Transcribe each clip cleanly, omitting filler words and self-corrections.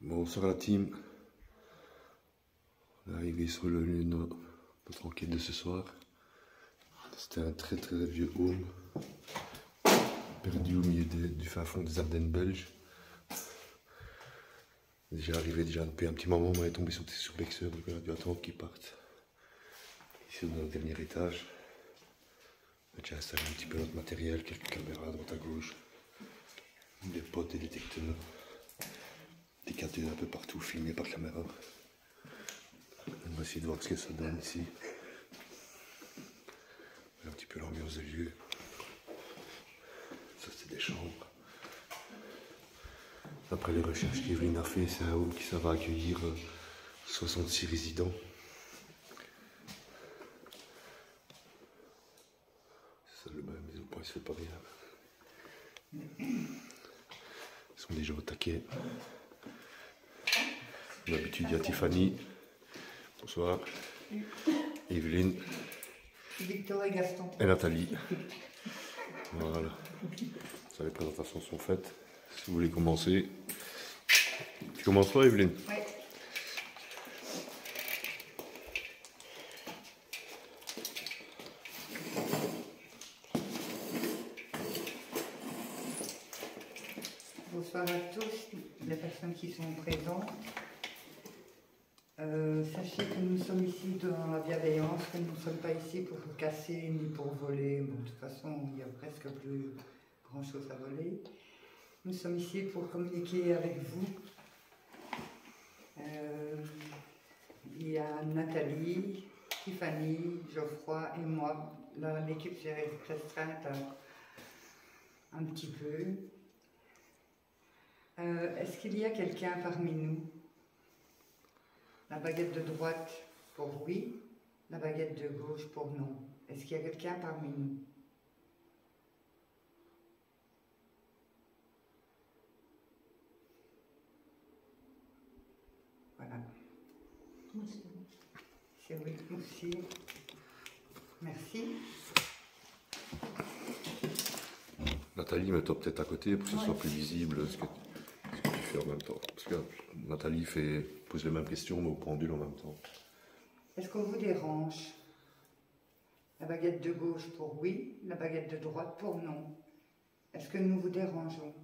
Bonsoir la team. On est arrivé sur notre enquête de ce soir. C'était un très vieux home, perdu au milieu du fin fond des Ardennes belges. Déjà arrivé depuis un petit moment, on est tombé sur Bexeur, donc on a dû attendre qu'ils partent. Ici on est dans le dernier étage. On a déjà installé un petit peu notre matériel, quelques caméras à droite à gauche, des potes, des détecteurs, des cathèdres un peu partout filmés par caméra. On va essayer de voir ce que ça donne ici. Un petit peu l'ambiance des lieux. Ça c'est des chambres. Après les recherches qu'Evelyne a fait, c'est un home qui ça va accueillir 66 résidents. C'est ça le même, mais il se fait pas rien. Ils sont déjà au taquet. D'habitude, il y a Tiffany. Bonsoir. Evelyne. Victor et Gaston. Et Nathalie. Voilà. Ça, les présentations sont faites. Si vous voulez commencer. Tu commences toi, Evelyne? Oui. Bonsoir à tous, les personnes qui sont présentes. Sachez que nous sommes ici dans la bienveillance, que nous ne sommes pas ici pour casser ni pour voler. Bon, de toute façon, il n'y a presque plus grand chose à voler. Nous sommes ici pour communiquer avec vous. Il y a Nathalie, Tiffany, Geoffroy et moi. L'équipe s'est restreinte un petit peu. Est-ce qu'il y a quelqu'un parmi nous? La baguette de droite pour oui, la baguette de gauche pour non. Est-ce qu'il y a quelqu'un parmi nous? Voilà. C'est oui aussi. Merci. Nathalie, mets-toi peut-être à côté pour que ce soit plus visible ce que tu fais en même temps. Parce que Nathalie pose les mêmes questions mais au pendule en même temps. Est-ce qu'on vous dérange? La baguette de gauche pour oui, la baguette de droite pour non. Est-ce que nous vous dérangeons?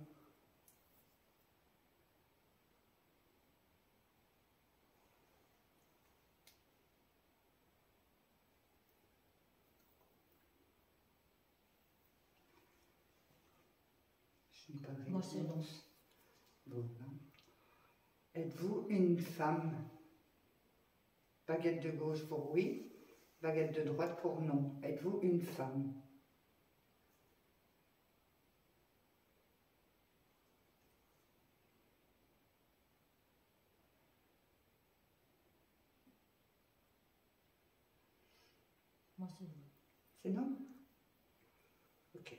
Je n'ai pas de Moi, c'est non. Bon, hein. Êtes-vous une femme? Baguette de gauche pour oui, baguette de droite pour non. Êtes-vous une femme? Moi, c'est non. C'est non? Ok.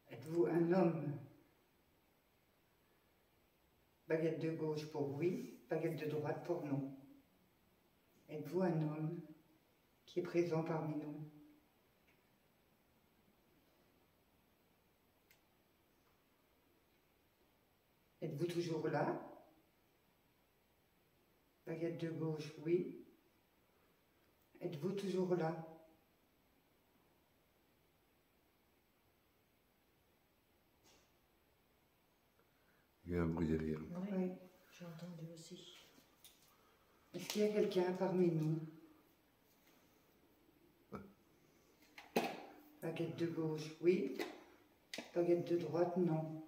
Êtes-vous un homme? Baguette de gauche pour oui, baguette de droite pour non. Êtes-vous un homme qui est présent parmi nous? Êtes-vous toujours là? Baguette de gauche, oui. Êtes-vous toujours là? Il y a un bruit derrière. Oui. J'ai entendu aussi. Est-ce qu'il y a quelqu'un parmi nous? Baguette de gauche, oui. Baguette de droite, non.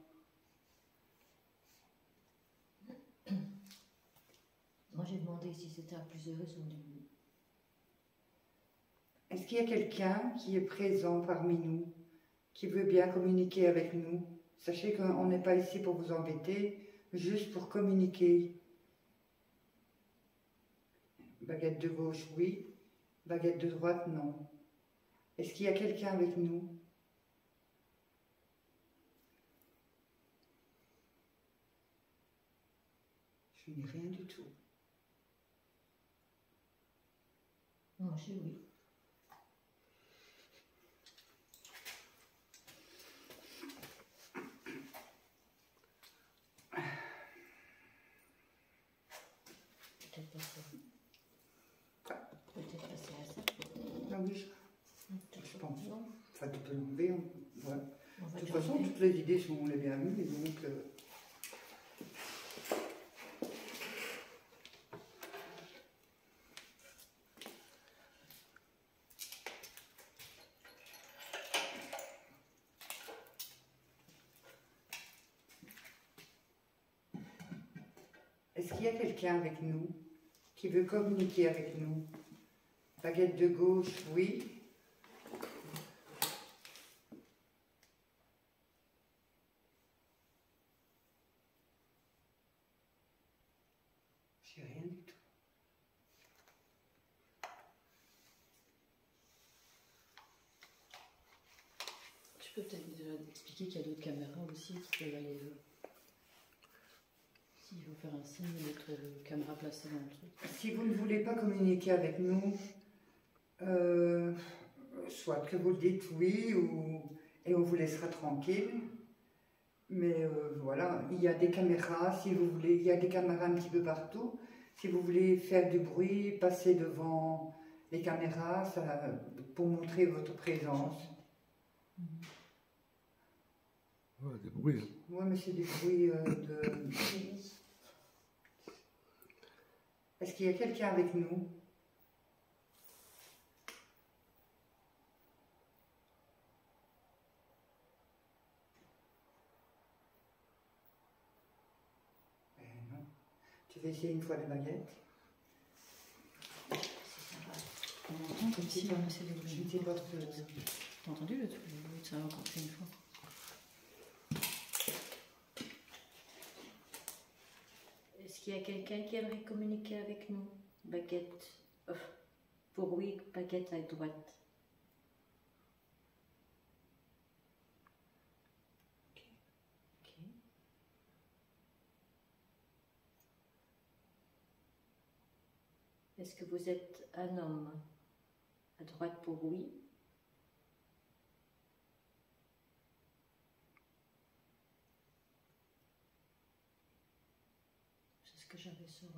Moi, j'ai demandé si c'était à plusieurs, ils ont dit oui. Est-ce qu'il y a quelqu'un qui est présent parmi nous, qui veut bien communiquer avec nous? Sachez qu'on n'est pas ici pour vous embêter, juste pour communiquer. Baguette de gauche, oui. Baguette de droite, non. Est-ce qu'il y a quelqu'un avec nous? Je n'ai rien du tout. Moi, j'ai oui. passer. Ah. Peut-être passer à ça. Ah oui, je pense. Non, Enfin, tu peux l'enlever. Ouais. on va De toute le façon, enlever. toutes les idées sont les bienvenues, et donc... Est-ce qu'il y a quelqu'un avec nous qui veut communiquer avec nous? Baguette de gauche, oui. J'ai rien du tout. Tu peux peut-être déjà expliquer qu'il y a d'autres caméras aussi qui peuvent aller. S'il faut faire un signe, mettre caméra placée dans le truc. Si vous ne voulez pas communiquer avec nous, soit que vous le dites oui, et on vous laissera tranquille. Mais voilà, il y a des caméras, si vous voulez, il y a des caméras un petit peu partout. Si vous voulez faire du bruit, passez devant les caméras pour montrer votre présence. Ouais, des bruits. Hein. Oui, mais c'est des bruits de... Est-ce qu'il y a quelqu'un avec nous? Non. Tu veux essayer une fois la baguette? On entend comme si on essaie de Je bouger. ne sais pas ce que... T'as entendu le bruit de ça encore fait une fois? Est-ce qu'il y a quelqu'un qui aimerait communiquer avec nous? Baguette. Pour oui, baguette à droite. Ok. Est-ce que vous êtes un homme? À droite pour oui. C'est ce que j'avais sur...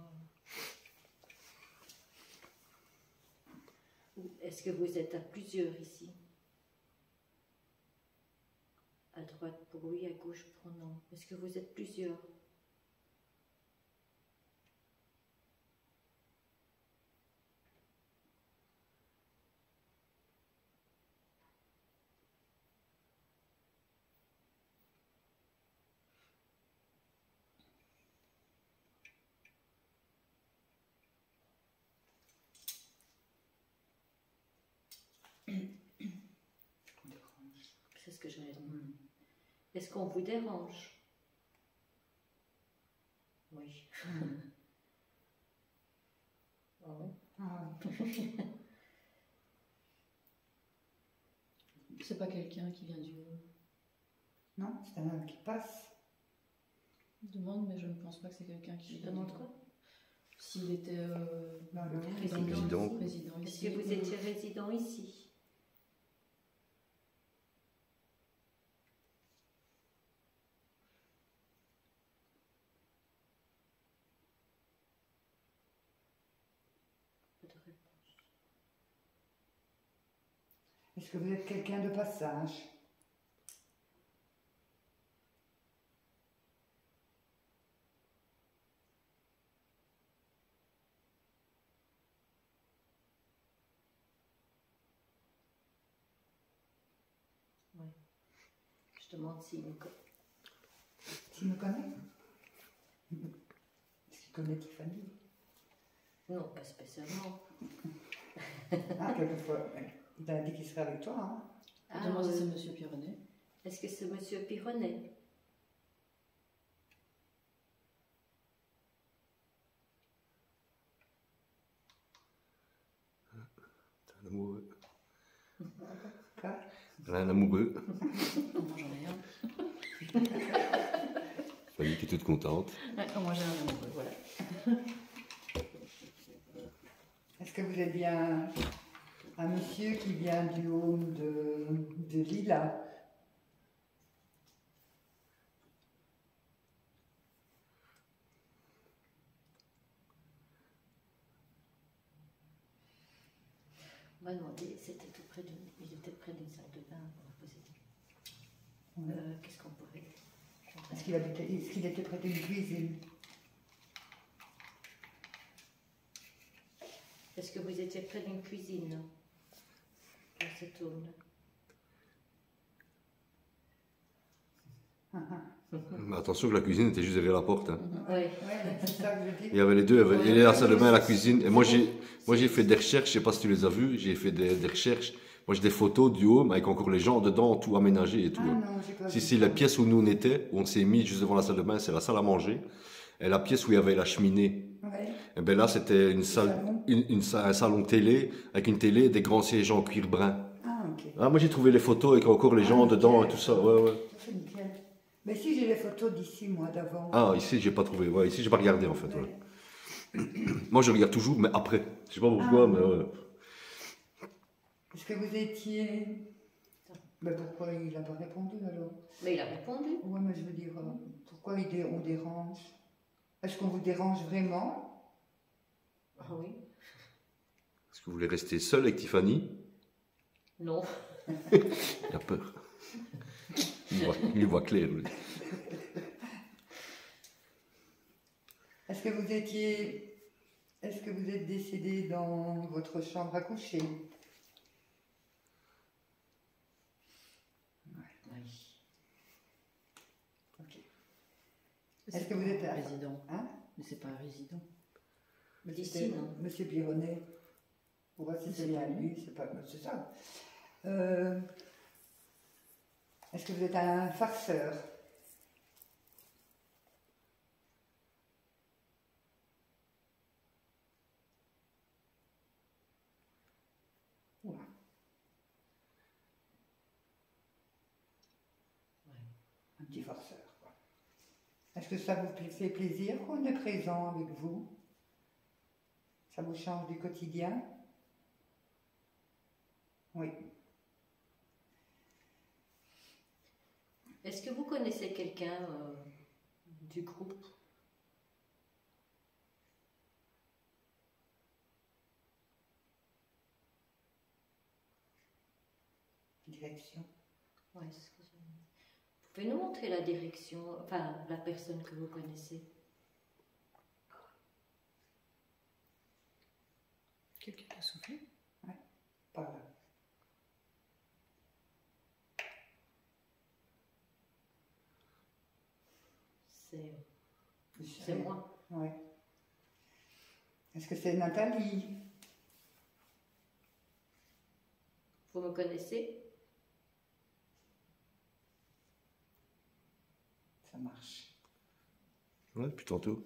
Ou est-ce que vous êtes à plusieurs ici? À droite pour oui, à gauche pour non. Est-ce que vous êtes plusieurs? C'est ce que j'allais dire. Est-ce qu'on vous dérange? Oui. Ah oui. Ah, C'est pas quelqu'un qui vient du haut. non, c'est un homme qui passe. Je demande, mais je ne pense pas que c'est quelqu'un qui Je vient demande du haut. quoi? S'il était Dans le- président Est-ce ici. que vous étiez résident ici? Pas de réponse. Est-ce que vous êtes quelqu'un de passage? Oui. Je demande s'il me connaît. Tu me connais? Est-ce que tu connais Tiffany? Non, pas spécialement. Ah, quelquefois, il a dit qu'il serait avec toi. Hein? Ah, Demande si c'est Monsieur Pironnet. est-ce que c'est Monsieur Pironnet? T'as un amoureux. Quoi? Elle a un amoureux. Moi j'en ai un. Fanny qui est toute contente. Ouais, moi j'ai un amoureux, voilà. Est-ce que vous êtes bien un monsieur qui vient du home de Lila? m'a demandé, c'était tout près d'une, il était près d'une salle de bain. On a posé qu'est-ce qu'on pourrait. Est-ce qu'il était près d'une cuisine? Est-ce que vous étiez près d'une cuisine, non? Dans cette zone-là. Mais attention que la cuisine était juste derrière la porte. Hein. Oui. Ouais, c'est ça que je dis. Il y avait les deux, il y avait la salle de bain et la cuisine. Et moi j'ai fait des recherches, je sais pas si tu les as vues, j'ai fait des recherches. Moi j'ai des photos du home avec encore les gens dedans, tout aménagé et tout. Ah hein. non, j'ai pas Si, vu si, ça. la pièce où nous on était, où on s'est mis juste devant la salle de bain, c'est la salle à manger. Et la pièce où il y avait la cheminée, Ouais. et ben là c'était une salle, salon. un salon télé, avec une télé et des grands sièges en cuir brun. Ah, ok. Ah, moi j'ai trouvé les photos avec encore les gens dedans et tout ça. Ouais, ouais. C'est nickel. Mais si j'ai les photos d'ici, moi, d'avant. Ah, ici j'ai pas trouvé. Ouais, ici j'ai pas regardé en fait. Ouais. Moi je regarde toujours, mais après. Je sais pas pourquoi, Ah. mais ouais. Est-ce que vous étiez. Mais pourquoi il n'a pas répondu alors? Mais il a répondu. Ouais, mais je veux dire, pourquoi on dérange? Est-ce qu'on vous dérange vraiment? Ah oui. Est-ce que vous voulez rester seul avec Tiffany? Non. Il a peur. Il voit clair. Lui. Est-ce que vous êtes décédé dans votre chambre à coucher? Oui. Ok. Est-ce que vous êtes un à- résident? Hein? Mais c'est pas un résident. D'ici, non. Monsieur Pironnet. On voit si c'est C'est bien pas lui, c'est pas. C'est ça. Est-ce que vous êtes un farceur? Oula. Un petit farceur, quoi. Est-ce que ça vous fait plaisir qu'on est présent avec vous? Ça vous change du quotidien? Oui. Est-ce que vous connaissez quelqu'un du groupe? Direction. Ouais, excusez-moi. Vous pouvez nous montrer la direction, enfin la personne que vous connaissez? Quelqu'un qui a soufflé? Par là. C'est moi. Ouais. Est-ce que c'est Nathalie? Vous me connaissez? Ça marche. Ouais, depuis tantôt.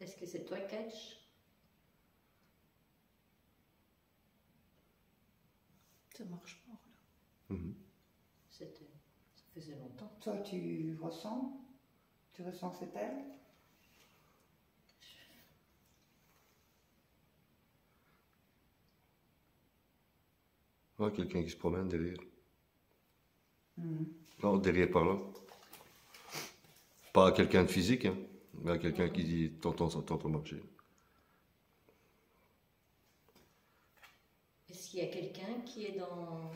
Est-ce que c'est toi, Catch? Ça marche pas, là. Mhm. Ça faisait longtemps. Toi, tu ressens? Tu ressens que c'est elle? Ouais, quelqu'un qui se promène derrière. Mhm. Non, derrière par là. Pas quelqu'un de physique, hein, mais quelqu'un qui dit t'entends marcher. Est-ce qu'il y a quelqu'un qui est dans...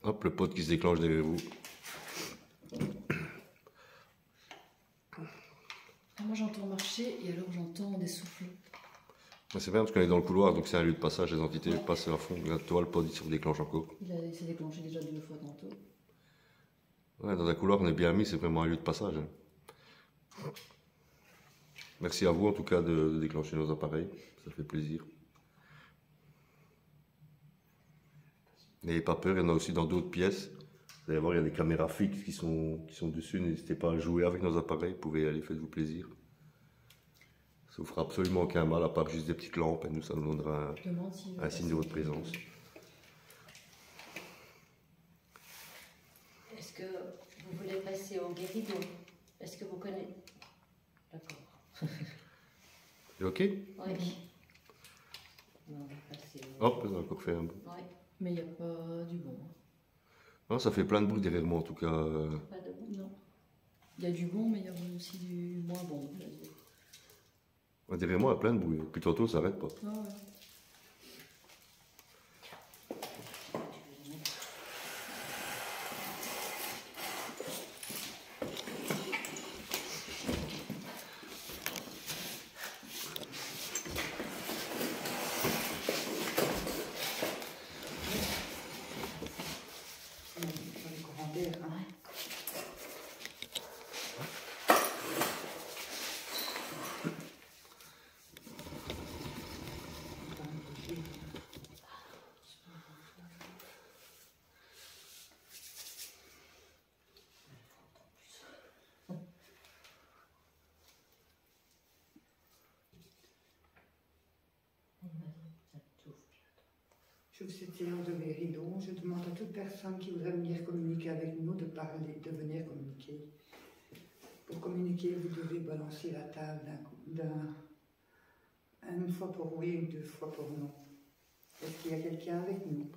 Hop, le pote qui se déclenche derrière vous. Ah, moi j'entends marcher et alors j'entends des souffles. Ouais, c'est bien parce qu'on est dans le couloir, donc c'est un lieu de passage, les entités passent à fond. Là, toi, le pote, il se déclenche encore. Il s'est déclenché déjà 2 fois tantôt. Ouais, dans un couloir, on est bien mis, c'est vraiment un lieu de passage. Hein. Merci à vous, en tout cas, de déclencher nos appareils. Ça fait plaisir. N'ayez pas peur, il y en a aussi dans d'autres pièces. Vous allez voir, il y a des caméras fixes qui sont dessus. N'hésitez pas à jouer avec nos appareils. Vous pouvez y aller, faites-vous plaisir. Ça vous fera absolument aucun mal, à part juste des petites lampes. Et nous, ça nous donnera un signe de votre présence. Est-ce que vous voulez passer au guéridon? Est-ce que vous connaissez? D'accord. C'est ok? Oui. On va passer au... Hop, on a encore fait un bout. Oui. Mais il n'y a pas du bon. Non, ça fait plein de bruit derrière moi en tout cas. Pas de bon. Non. Il y a du bon, mais il y a aussi du moins bon. Derrière moi, il y a plein de bruit. Puis tantôt, ça n'arrête pas. Ah ouais. Sur les courants d'air, hein. J'ouvre cette séance de guéridon. Je demande à toute personne qui voudrait venir communiquer avec nous de parler, de venir communiquer. Pour communiquer, vous devez balancer la table une fois pour oui et 2 fois pour non. Est-ce qu'il y a quelqu'un avec nous?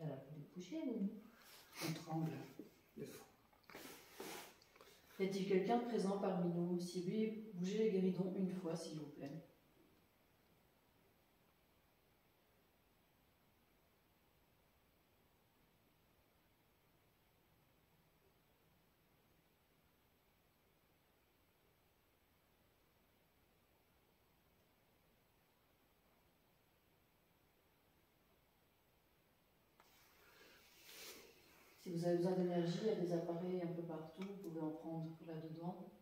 Alors, vous bougez, vous? On tremble de fou. Y a-t-il quelqu'un de présent parmi nous? Si oui, bougez les guéridons une fois, s'il vous plaît. Si vous avez besoin d'énergie, il y a des appareils un peu partout, vous pouvez en prendre là-dedans.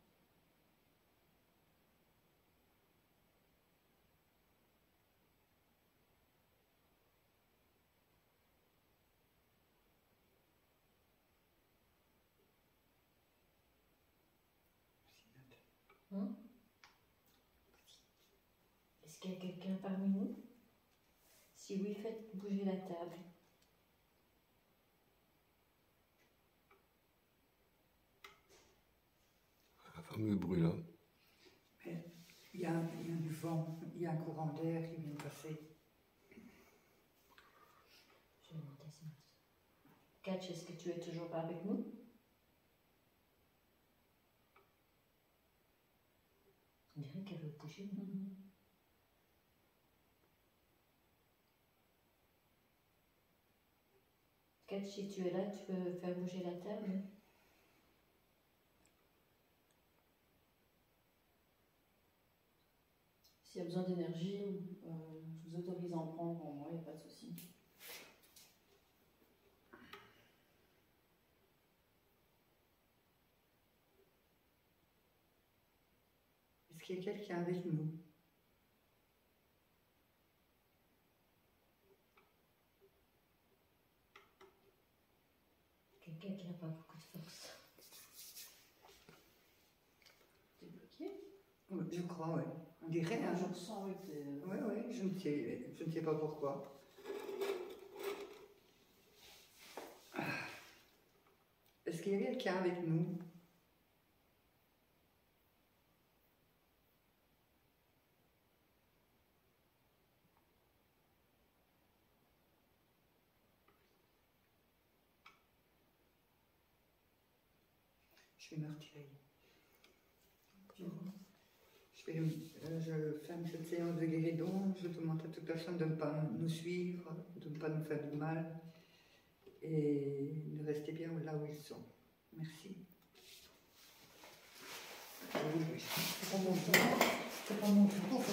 Est-ce qu'il y a quelqu'un parmi nous? Si oui, faites bouger la table. Un fameux bruit là. Mais il y a du vent, il y a un courant d'air qui vient de passer. Je vais monter ça. Catch, est-ce que tu es toujours pas avec nous? On dirait qu'elle veut bouger. Catch, si tu es là, tu peux faire bouger la table. S'il y a besoin d'énergie, je vous autorise à en prendre en moi, il n'y a pas de souci. Est-ce qu'il y a quelqu'un avec nous? Quelqu'un qui n'a pas beaucoup de force. T'es bloqué? Oui, je crois, oui. On dirait, hein. Je ressens, oui, que t'es... Oui, oui, je ne sais pas pourquoi. Est-ce qu'il y a quelqu'un avec nous? Je vais me retirer. Je ferme cette séance de guéridon. Je demande à toute personne de ne pas nous suivre, de ne pas nous faire du mal et de rester bien là où ils sont. Merci. Oui. C'est pas mon tour. C'est pas mon tour.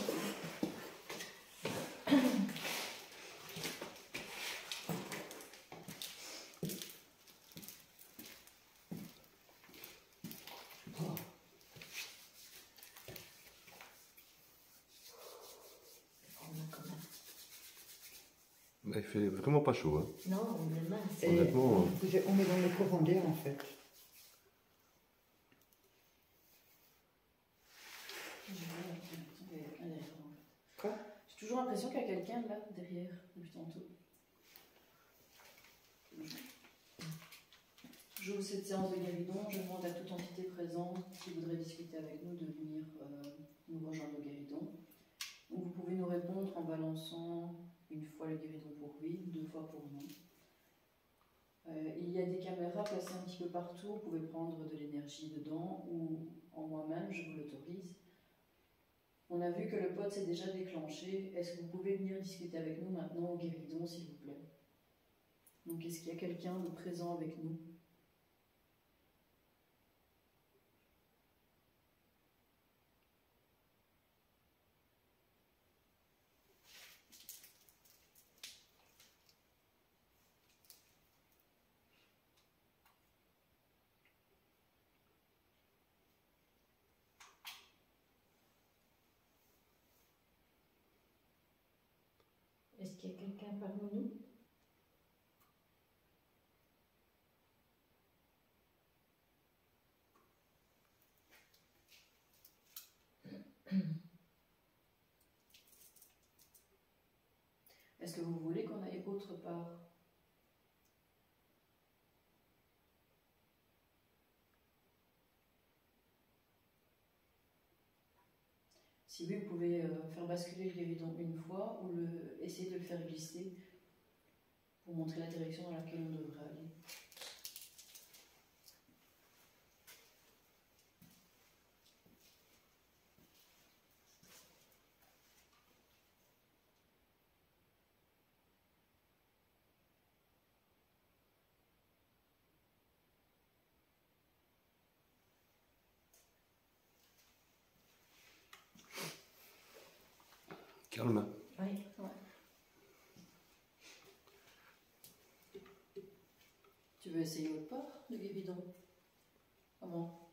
Il fait vraiment pas chaud. Hein. Non, les mains. Et Honnêtement, on met dans les courants d'air en fait. Quoi? J'ai toujours l'impression qu'il y a quelqu'un là, derrière, depuis tantôt. J'ouvre cette séance de guéridon, je demande à toute entité présente qui voudrait discuter avec nous de venir nous rejoindre au guéridon. Donc vous pouvez nous répondre en balançant une fois le guéridon pour oui, 2 fois pour non. Il y a des caméras placées un petit peu partout, vous pouvez prendre de l'énergie dedans ou en moi-même, je vous l'autorise. On a vu que le pod s'est déjà déclenché. Est-ce que vous pouvez venir discuter avec nous maintenant au guéridon, s'il vous plaît? Donc, est-ce qu'il y a quelqu'un de présent avec nous? Est-ce qu'il y a quelqu'un parmi nous? Est-ce que vous voulez qu'on aille autre part? Si oui, vous pouvez faire basculer le guéridon une fois ou essayer de le faire glisser pour montrer la direction dans laquelle on devrait aller. calme. Oui. Ouais. Tu veux essayer autre part, le guéridon? Comment?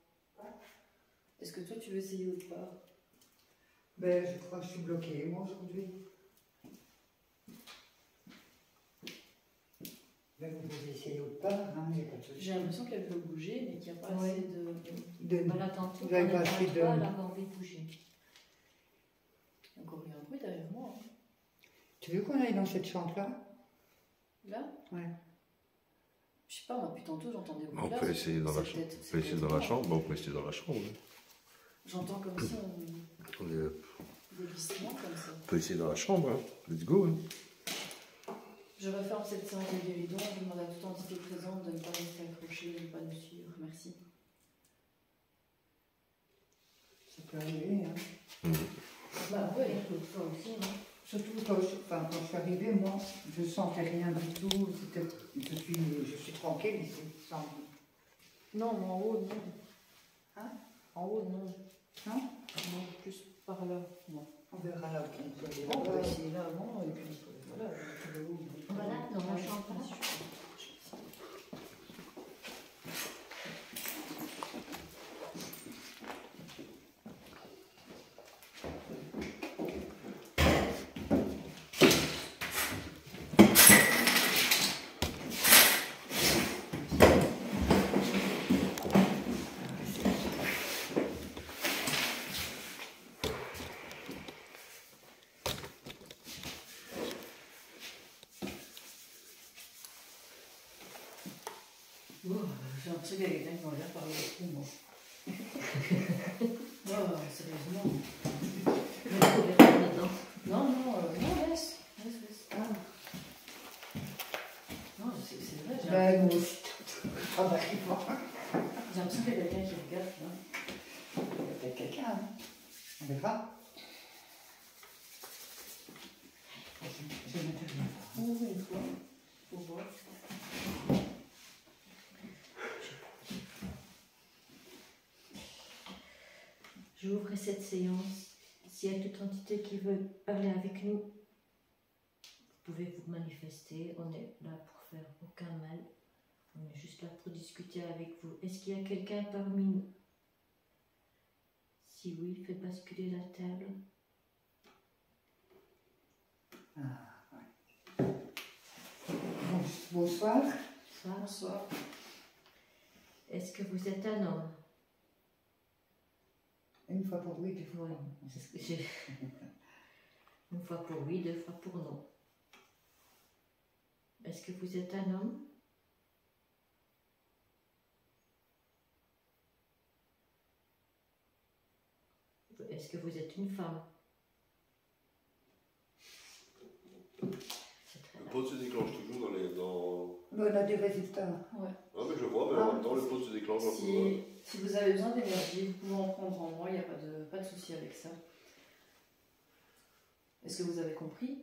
Est-ce que toi, tu veux essayer autre part? Ben, je crois que je suis bloquée, moi, aujourd'hui. Ben, vous pouvez essayer autre part, hein, j'ai pas de souci. J'ai l'impression qu'elle veut bouger, mais qu'il n'y a pas Ouais. assez de... Voilà, tantôt, Vous avez on pas est assez à de- trois, elle avait envie de bouger. Il y a encore eu un bruit derrière moi. Hein. Tu veux qu'on aille dans cette chambre-là? Là? Ouais. Je sais pas, moi, depuis tantôt, j'entends des bruits. On là, peut essayer dans la c'est chambre. peut-être- On c'est peut essayer peut-être dans la moi. chambre. On peut essayer dans la chambre. Hein. J'entends comme si On des glissements comme ça. peut essayer dans la chambre. Hein. Let's go. Hein. Je referme cette séance de guéridon. Je demande à toute entité présente de ne pas rester accrochée, de ne pas nous suivre. Merci. Ça peut arriver, hein. Bah oui, toi aussi, non? Surtout quand je suis arrivée, moi, je sentais rien du tout. Je suis tranquille ici. Sans... Non, mais en haut, non. Hein? En haut, non. Non? Non, plus par là. Non. On verra là où on peut aller. On peut essayer là, non, et puis voilà. Le haut, Voilà, dans la chambre. J'ai l'impression qu'il y a quelqu'un qui m'a l'air parler avec nous, moi. Non, sérieusement. Non, non, laisse. Ah. Non, c'est vrai, j'ai Ben, moi aussi. Ah, bah, l'impression qu'il y a quelqu'un qui regarde, là. il y a peut-être quelqu'un, hein. On verra. Je vais mettre rien. Ouvre une fois, pour voir. J'ouvre cette séance. S'il y a toute entité qui veut parler avec nous, vous pouvez vous manifester. On est là pour faire aucun mal. On est juste là pour discuter avec vous. Est-ce qu'il y a quelqu'un parmi nous? Si oui, faites basculer la table. Ah, ouais. Bonsoir. Bonsoir. Bonsoir. Est-ce que vous êtes un homme? Une fois pour oui, deux fois Oui, non. c'est ce que j'ai. Une fois pour oui, deux fois pour non. Est-ce que vous êtes un homme? Est-ce que vous êtes une femme? C'est très Le large. pot se déclenche toujours dans... Mais on a des résultats. Ouais. Ah mais je vois, mais en même temps le pot se déclenche un peu. Si vous avez besoin d'énergie, vous pouvez en prendre en moi, il n'y a pas de souci avec ça. Est-ce que vous avez compris?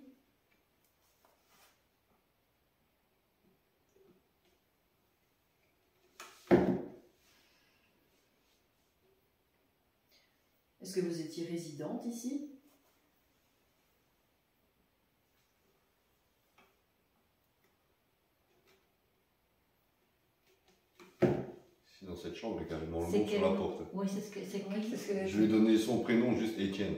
Est-ce que vous étiez résidente ici? Ici dans cette chambre, il y a carrément le C'est nom sur quel la nom? porte. Oui, c'est ce que c'est Oui, qui? c'est ce que Je lui ai donné son prénom, juste Étienne.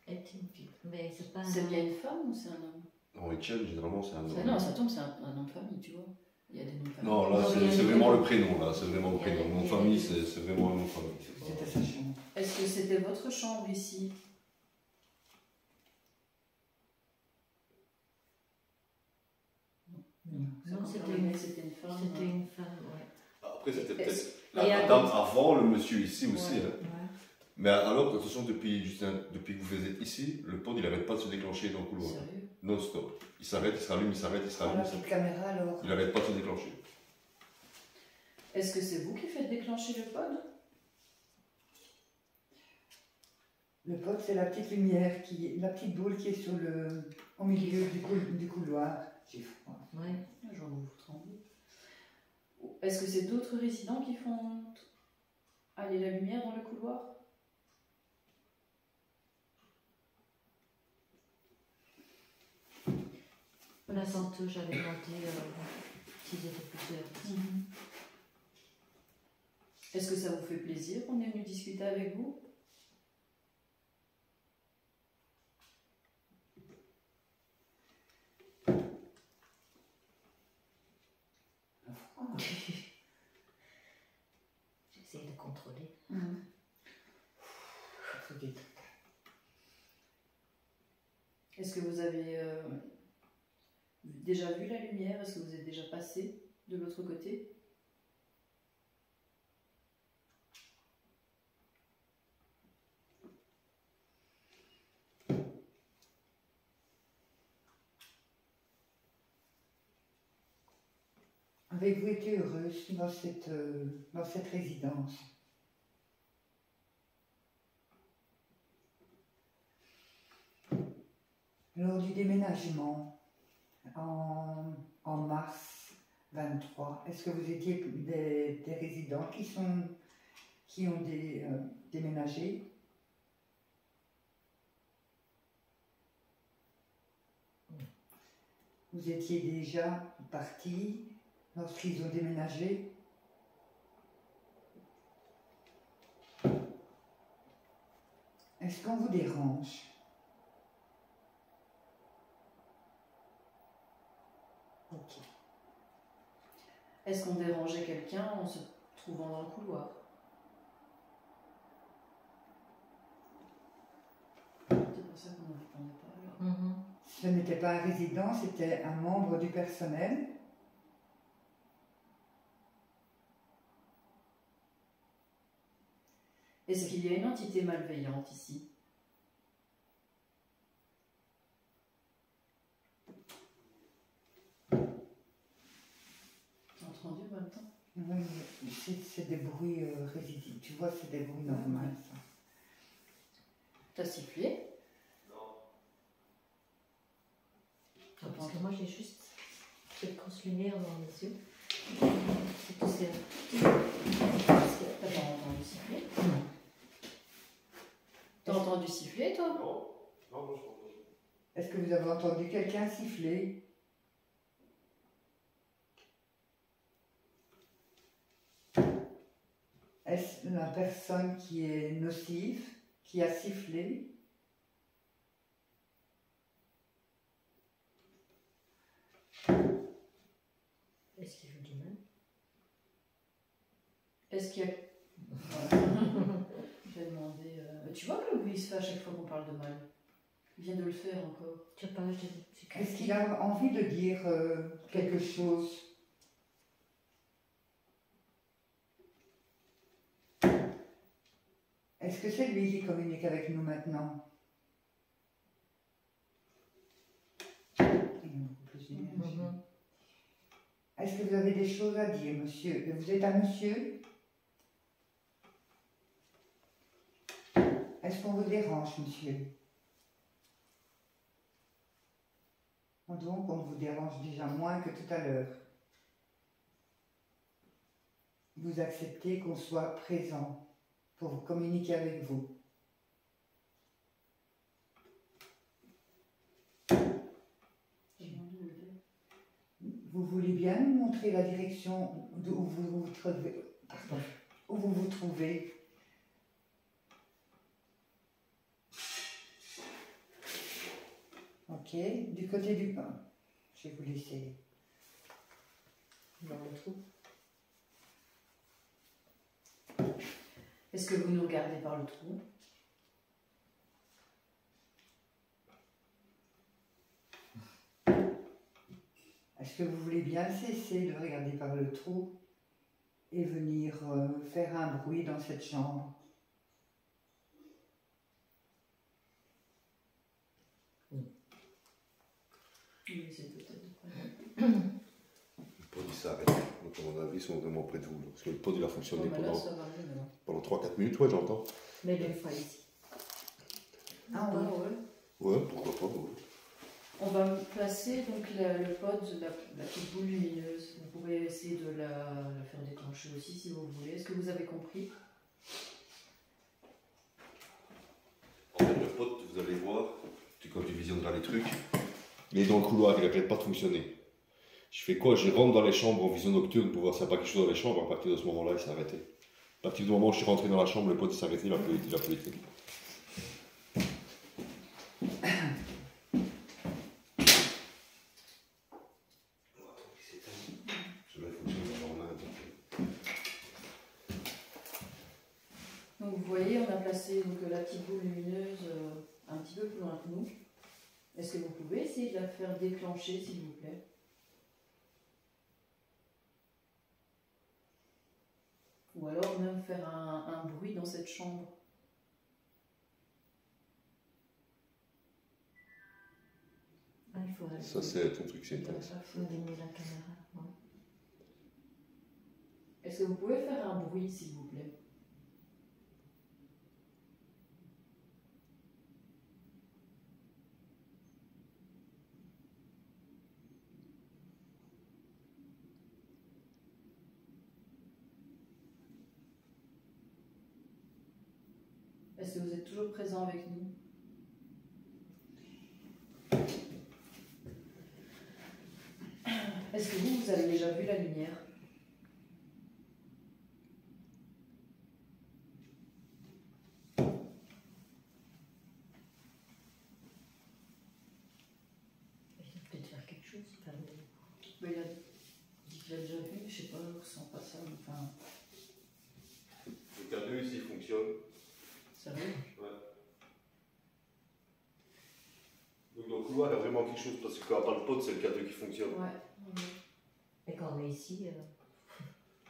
Est une fille. Mais c'est pas un C'est homme. bien une femme ou c'est un homme? Non, Étienne, généralement c'est un homme. Non, ça tombe, c'est un nom de famille, tu vois. Il y a des noms de famille. Non, là Non, c'est il y a c'est des vraiment prénoms. le prénom, là, c'est vraiment le Il y a prénom. des- Nom de il y a famille, des- c'est vraiment un nom de famille. c'est C'était pas- sa chambre. Est-ce que c'était votre chambre ici? Non, Ça c'était confirmait une, que c'était une femme. c'était une femme, ouais. Après, c'était Est-ce- peut-être Et la à dame côté- avant le monsieur ici aussi. Ouais. Hein. Ouais. Mais alors, attention, depuis que vous êtes ici, le pod il n'arrête pas de se déclencher dans le couloir. Sérieux? Non-stop. Il s'arrête, il se rallume, il s'arrête, il se Ah, rallume. la petite caméra alors. Il n'arrête pas de se déclencher. Est-ce que c'est vous qui faites déclencher le pod? Le pot, c'est la petite lumière, la petite boule qui est au milieu du couloir. J'ai froid. Ouais. J'en vous tremblez. Est-ce que c'est d'autres résidents qui font aller la lumière dans le couloir? La tantôt, j'avais demandé s'ils étaient plusieurs. Est-ce que ça vous fait plaisir qu'on est venu discuter avec vous? J'essaie de contrôler. Faut vite. Est-ce que vous avez déjà vu la lumière? Est-ce que vous êtes déjà passé de l'autre côté? Avez-vous été heureuse dans cette résidence? Lors du déménagement, en mars 23, est-ce que vous étiez des résidents qui ont déménagé? Vous étiez déjà partis lorsqu'ils ont déménagé? Est-ce qu'on vous dérange? Ok. Est-ce qu'on dérangeait quelqu'un en se trouvant dans le couloir? C'est pour ça qu'on ne répondait pas alors. Ce n'était pas un résident, c'était un membre du personnel. Est-ce qu'il y a une entité malveillante ici? T'as entendu en même temps? Oui, c'est des bruits résidus. Tu vois, c'est des bruits normaux, ça. T'as sifflé? Non, parce que moi, j'ai juste cette grosse lumière dans les yeux. C'est tout ça. T'as pas entendu siffler? Non. T'as entendu siffler toi? Non, non, je pense pas. Est-ce que vous avez entendu quelqu'un siffler? Est-ce la personne qui est nocive, qui a sifflé? Est-ce qu'il y a... Voilà. Je vais demander... Tu vois que le bruit se fait à chaque fois qu'on parle de mal. Il vient de le faire encore. Tu as parlé de... Est-ce qu'il a envie de dire quelque chose? Est-ce que c'est lui qui communique avec nous maintenant? Il y a beaucoup plus d'énergie. Est-ce que vous avez des choses à dire, monsieur? Vous êtes un monsieur? Est-ce qu'on vous dérange, monsieur? Donc, on vous dérange déjà moins que tout à l'heure. Vous acceptez qu'on soit présent pour communiquer avec vous. Vous voulez bien nous montrer la direction où vous vous trouvez? Pardon, où vous vous trouvez? Ok, du côté du pain. Je vais vous laisser. Dans le trou. Est-ce que vous nous regardez par le trou? Est-ce que vous voulez bien cesser de regarder par le trou et venir faire un bruit dans cette chambre? Oui, c'est peut-être. Le pod il s'arrête. Donc, à mon avis, ils sont vraiment près de vous. Parce que le pod il a fonctionné pendant 3-4 minutes, ouais, j'entends. Mais il fois ici. Ah oui. Ouais, pourquoi pas, ouais. On va placer donc le pod, la petite boule lumineuse. Vous pourrez essayer de la faire déclencher aussi si vous voulez. Est-ce que vous avez compris? En fait, le pod, vous allez voir, quand tu visionneras les trucs, il est dans le couloir, il n'arrête pas de fonctionner. Je fais quoi? Je rentre dans les chambres en vision nocturne pour voir s'il n'y a pas quelque chose dans les chambres. À partir de ce moment-là, il s'est arrêté. À partir du moment où je suis rentré dans la chambre, le pod s'est arrêté, il a plus été. Donc vous voyez, on a placé donc, la petite boule lumineuse un petit peu plus loin que nous. Est-ce que vous pouvez essayer de la faire déclencher, s'il vous plaît? Ou alors même faire un bruit dans cette chambre. Ah, il faudrait... Ça, c'est ton truc, c'est Il intéressant. faut allumer la caméra. Ouais. Est-ce que vous pouvez faire un bruit, s'il vous plaît? Est-ce que vous êtes toujours présent avec nous? Est-ce que vous avez déjà vu la lumière? Il va peut-être faire quelque chose. Enfin, Il a dit qu'il a déjà vu, je sais pas, je ressens pas ça. Enfin, Le K2 ici fonctionne. sérieux? Ouais. Donc dans le couloir, il y a vraiment quelque chose, parce que quand on parle de pod, c'est le K2 qui fonctionne. Ouais. Et quand on est ici...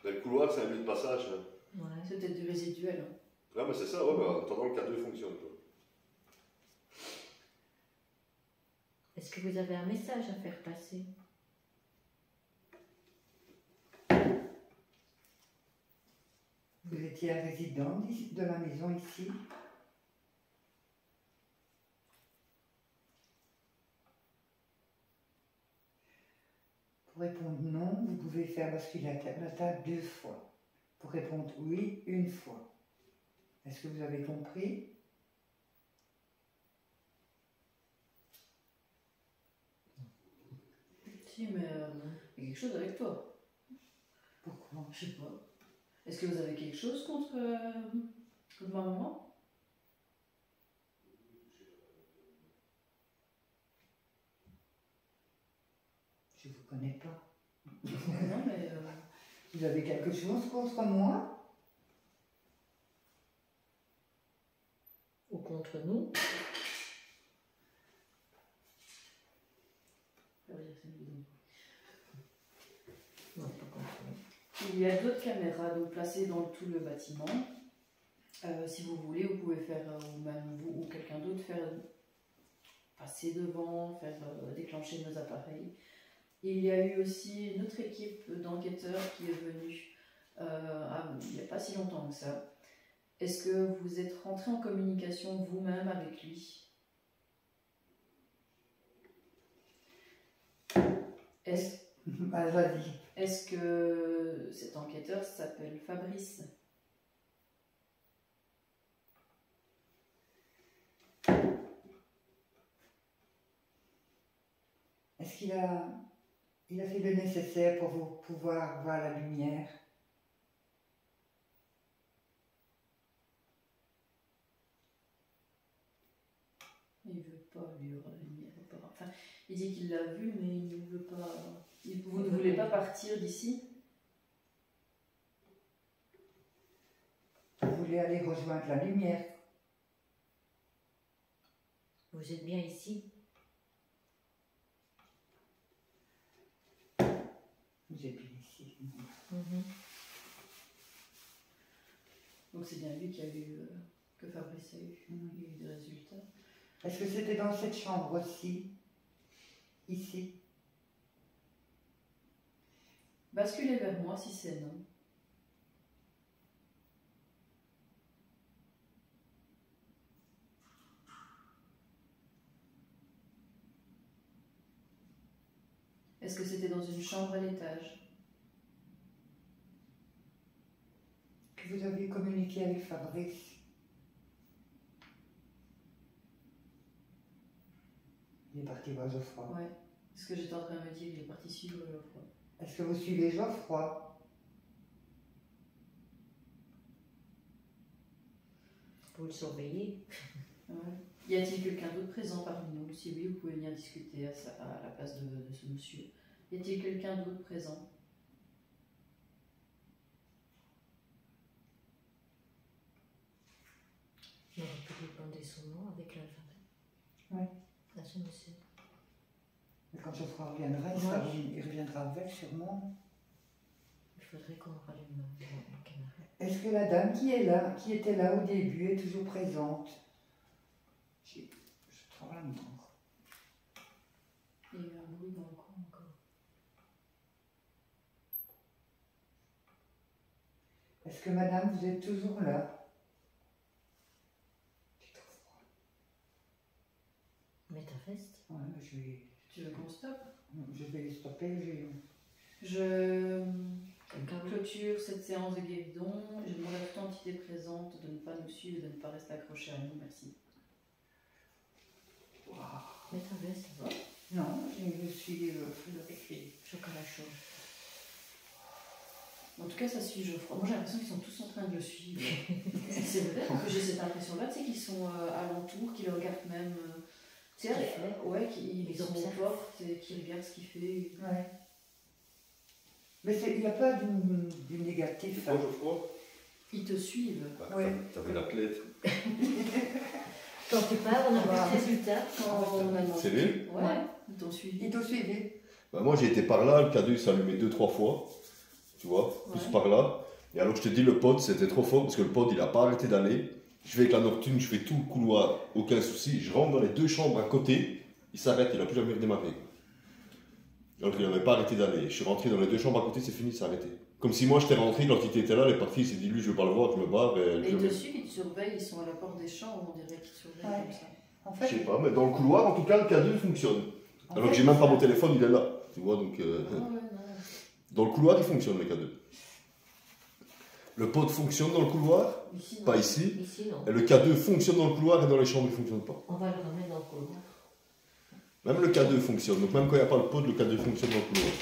Dans le couloir, c'est un lieu de passage. Hein. Ouais. C'est peut-être du résiduel. Hein. Ouais, mais c'est ça, ouais, en attendant, le K2 fonctionne. Quoi. Est-ce que vous avez un message à faire passer? Vous étiez un résident de la maison ici? Pour répondre non, vous pouvez faire basculer la table 2 fois. Pour répondre oui, 1 fois. Est-ce que vous avez compris? Si, mais il y a quelque chose avec toi. Pourquoi? Je sais pas. Est-ce que vous avez quelque chose contre ma maman? Je ne vous connais pas. Non, mais Vous avez quelque chose contre moi? d'entre nous. Non, pas contre nous. Il y a d'autres caméras donc, placées dans tout le bâtiment. Si vous voulez, vous pouvez faire, ou même vous ou quelqu'un d'autre, faire passer devant, faire déclencher nos appareils. Et il y a eu aussi une autre équipe d'enquêteurs qui est venue il n'y a pas si longtemps que ça. Est-ce que vous êtes rentré en communication vous-même avec lui? Vas-y. Est-ce que cet enquêteur s'appelle Fabrice? Est-ce qu'il a fait le nécessaire pour vous pouvoir voir la lumière? Il ne veut pas lui voir la lumière. Enfin, il dit qu'il l'a vu, mais il ne veut pas. Vous ne voulez pas partir d'ici? Vous voulez aller rejoindre la lumière? Vous êtes bien ici? Vous êtes bien ici. Donc c'est bien lui qui a eu, que Fabrice a eu. Il y a eu des résultats. Est-ce que c'était dans cette chambre-ci? Ici? Basculez vers moi si c'est non. Est-ce que c'était dans une chambre à l'étage? Que vous avez communiqué avec Fabrice? Il est parti voir Geoffroy. Ouais. Ce que j'étais en train de me dire, il est parti suivre Geoffroy. Est-ce que vous suivez Geoffroy? Vous le surveillez? Ouais. Y a-t-il quelqu'un d'autre présent parmi nous? Si oui, vous pouvez venir discuter à la place de ce monsieur. Y a-t-il quelqu'un d'autre présent? On aurait pu lui demander son nom avec l'alphabet. Oui. À ce monsieur. Mais quand Geoffroy reviendra, il reviendra avec sûrement. Il faudrait qu'on rallume la caméra. Est-ce que la dame qui était là au début, est toujours présente? Je trouve la mémoire. Il y a eu un bruit dans le coin encore. Est-ce que madame, vous êtes toujours là? J'ai trop froid. Mets ta veste. Ouais, Tu veux qu'on stoppe? je vais stopper. Je clôture cette séance de guéridon. Je demande à toute entité présente de ne pas nous suivre et de ne pas rester accroché à nous. Merci. Wow. Mets ta veste. Ça va? Non, je suis fluorifiée. Chocolat chaud. En tout cas, ça suit Geoffroy. Moi, j'ai l'impression qu'ils sont tous en train de le suivre. C'est vrai, en plus, j'ai cette impression-là, tu sais, qu'ils sont alentour, qu'ils le regardent même. Tu sais, ouais, qu'ils sont aux portes et qu'ils regardent ce qu'il fait. Ouais. Mais il n'y a pas du négatif. Moi, Geoffroy, Ils te suivent. bah, Ouais. t'avais l'athlète. Quand tu pars, on a plus de résultats. Quand on a demandé. C'est lui? Ouais, ils t'ont suivi. Ils t'ont suivi. Bah, moi, j'ai été par là, le K2 s'est allumé 2-3 fois. Tu vois, plus Ouais. par là. Et alors, je te dis, le pod, c'était trop fort parce que le pod, il n'a pas arrêté d'aller. Je vais avec la nocturne, je fais tout le couloir, aucun souci. Je rentre dans les deux chambres à côté, il s'arrête, il n'a plus jamais redémarré. Donc, il n'avait pas arrêté d'aller. Je suis rentré dans les deux chambres à côté, c'est fini, c'est arrêté. Comme si moi, j'étais rentré, l'entité était là, elle est partie, il s'est dit, lui, je veux pas le voir, je me barre. Et ils te suivent, ils te surveillent, ils sont à la porte des chambres, on dirait qu'ils te surveillent Ouais. comme ça. En Je fait, sais pas, mais dans le couloir, en tout cas, le K2 fonctionne. en Alors que fait, j'ai même pas mon téléphone, il est là. Tu vois, donc. Ah ouais, non. Dans le couloir, il fonctionne, le K2. Le pod fonctionne dans le couloir, Ici, non. pas ici. Ici, non. Et le K2 fonctionne dans le couloir et dans les chambres, il fonctionne pas. On va le ramener dans le couloir. Même le K2 fonctionne. Donc même quand il n'y a pas le pod, le K2 fonctionne dans le couloir.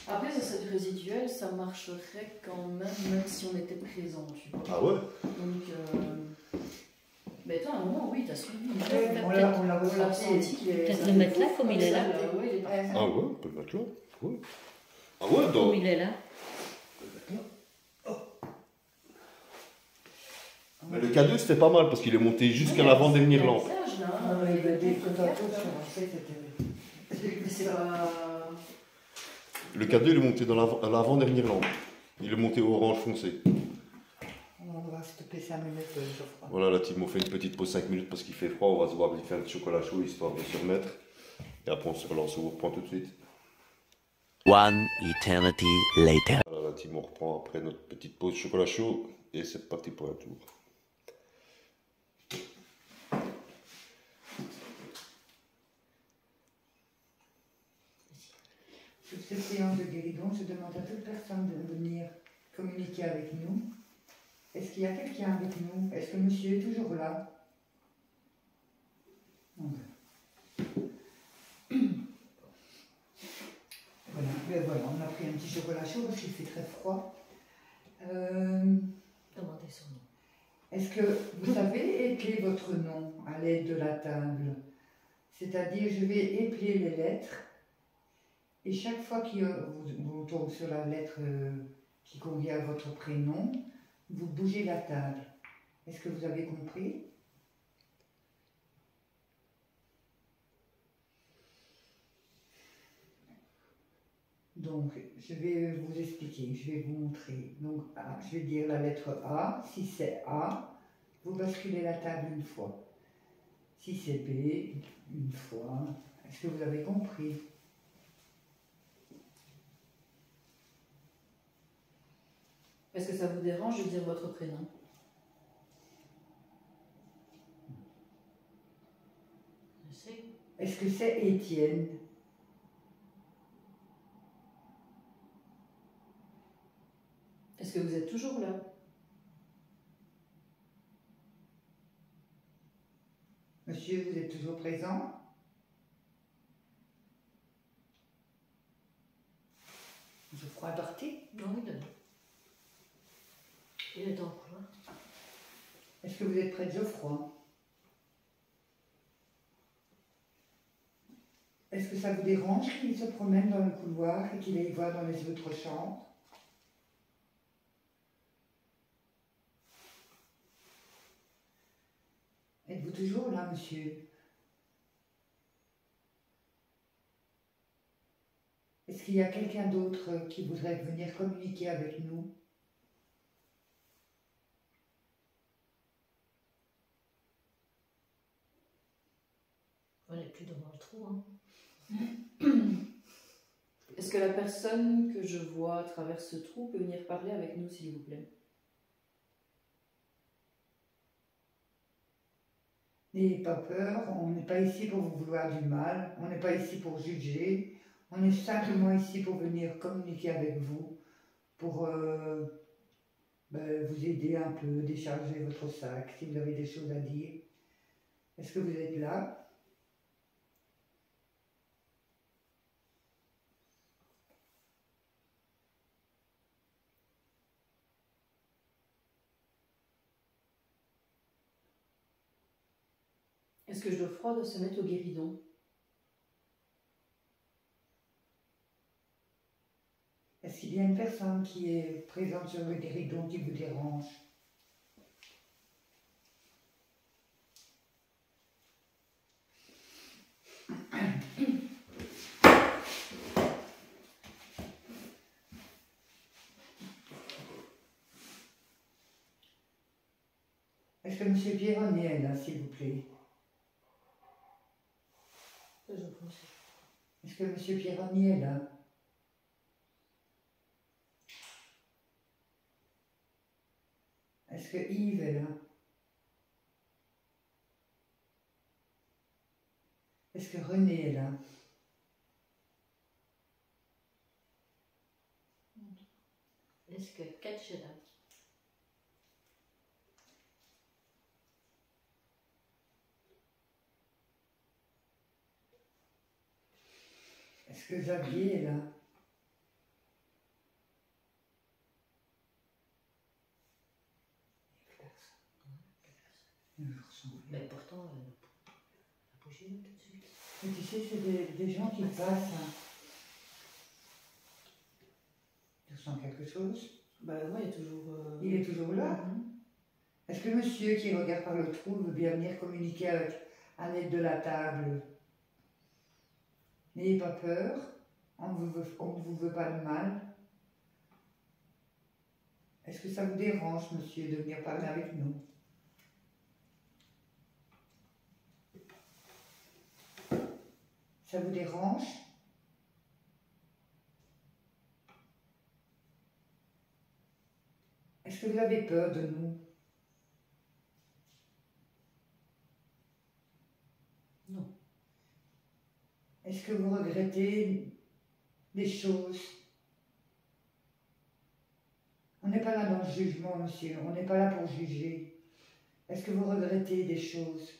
Après, ça serait du résiduel, ça marcherait quand même si on était présent, tu vois. Ah ouais? Donc, mais toi, à un moment, oui, t'as suivi. Ouais, on l'a On l'a ressenti. senti qu'il est. Peut-être le mettre là, comme il est là. Ouais, il est parti. Ah ouais, on peut le mettre là. Ouais. Ah ouais, dans... Comme il est là. Mais le K2 c'était pas mal parce qu'il est monté jusqu'à l'avant-dernière lampe. Ah, mais il veut dire que tantôt sur un fait, c'était. Mais c'est pas. Le K2 il est monté dans à l'avant-dernière lampe. Il est monté orange foncé. On va stopper 5 minutes, Geoffroy. Voilà, là Tim, on fait une petite pause 5 minutes parce qu'il fait froid. On va se voir vite faire un petit chocolat chaud histoire de se remettre. Et après on se relance, on reprend tout de suite. One eternity later. Voilà, là Tim, on reprend après notre petite pause chocolat chaud. Et c'est parti pour un tour. Sur cette séance de guéridon, je demande à toute personne de venir communiquer avec nous. Est-ce qu'il y a quelqu'un avec nous? Est-ce que monsieur est toujours là? Non. Voilà, ben voilà, on a pris un petit chocolat chaud parce qu'il fait très froid. Demandez son nom. Est-ce que vous savez épeler votre nom à l'aide de la table? C'est-à-dire, je vais épeler les lettres et chaque fois que vous tombez sur la lettre qui convient à votre prénom, vous bougez la table. Est-ce que vous avez compris? Donc, je vais vous expliquer, je vais vous montrer. Donc, je vais dire la lettre A. Si c'est A, vous basculez la table une fois. Si c'est B, une fois. Est-ce que vous avez compris? Est-ce que ça vous dérange de dire votre prénom? Je sais. Est-ce que c'est Étienne? Est-ce que vous êtes toujours là? Monsieur, vous êtes toujours présent? Geoffroy est parti? Non, il est là. Il est dans le couloir. Est-ce que vous êtes près de Geoffroy? Est-ce que ça vous dérange qu'il se promène dans le couloir et qu'il aille voir dans les autres chambres? Êtes-vous toujours là, monsieur? Est-ce qu'il y a quelqu'un d'autre qui voudrait venir communiquer avec nous? On n'est plus devant le trou, hein. Est-ce que la personne que je vois à travers ce trou peut venir parler avec nous, s'il vous plaît? N'ayez pas peur, on n'est pas ici pour vous vouloir du mal, on n'est pas ici pour juger, on est simplement ici pour venir communiquer avec vous, pour vous aider un peu, décharger votre sac, si vous avez des choses à dire. Est-ce que vous êtes là? Est-ce que Geoffroy doit se mettre au guéridon? Est-ce qu'il y a une personne qui est présente sur le guéridon qui vous dérange? Est-ce que M. Pierronnier est là, s'il vous plaît? Je pense. Est-ce que M. Pierronnier est là? Est-ce que Yves est là? Est-ce que René est là? Est-ce que Catch est là? Est-ce que Xavier est là? Mais pourtant, elle a bougé tout de suite. Mais tu sais, c'est des gens qui passent. Hein. Tu ressens quelque chose? Bah moi, il y a toujours... Il est toujours là? Mhm. Est-ce que monsieur qui regarde par le trou veut bien venir communiquer avec à l'aide de la table? N'ayez pas peur, on ne vous veut pas de mal. Est-ce que ça vous dérange, monsieur, de venir parler avec nous? Ça vous dérange? Est-ce que vous avez peur de nous? Non. Est-ce que vous regrettez des choses? On n'est pas là dans le jugement, monsieur. On n'est pas là pour juger. Est-ce que vous regrettez des choses?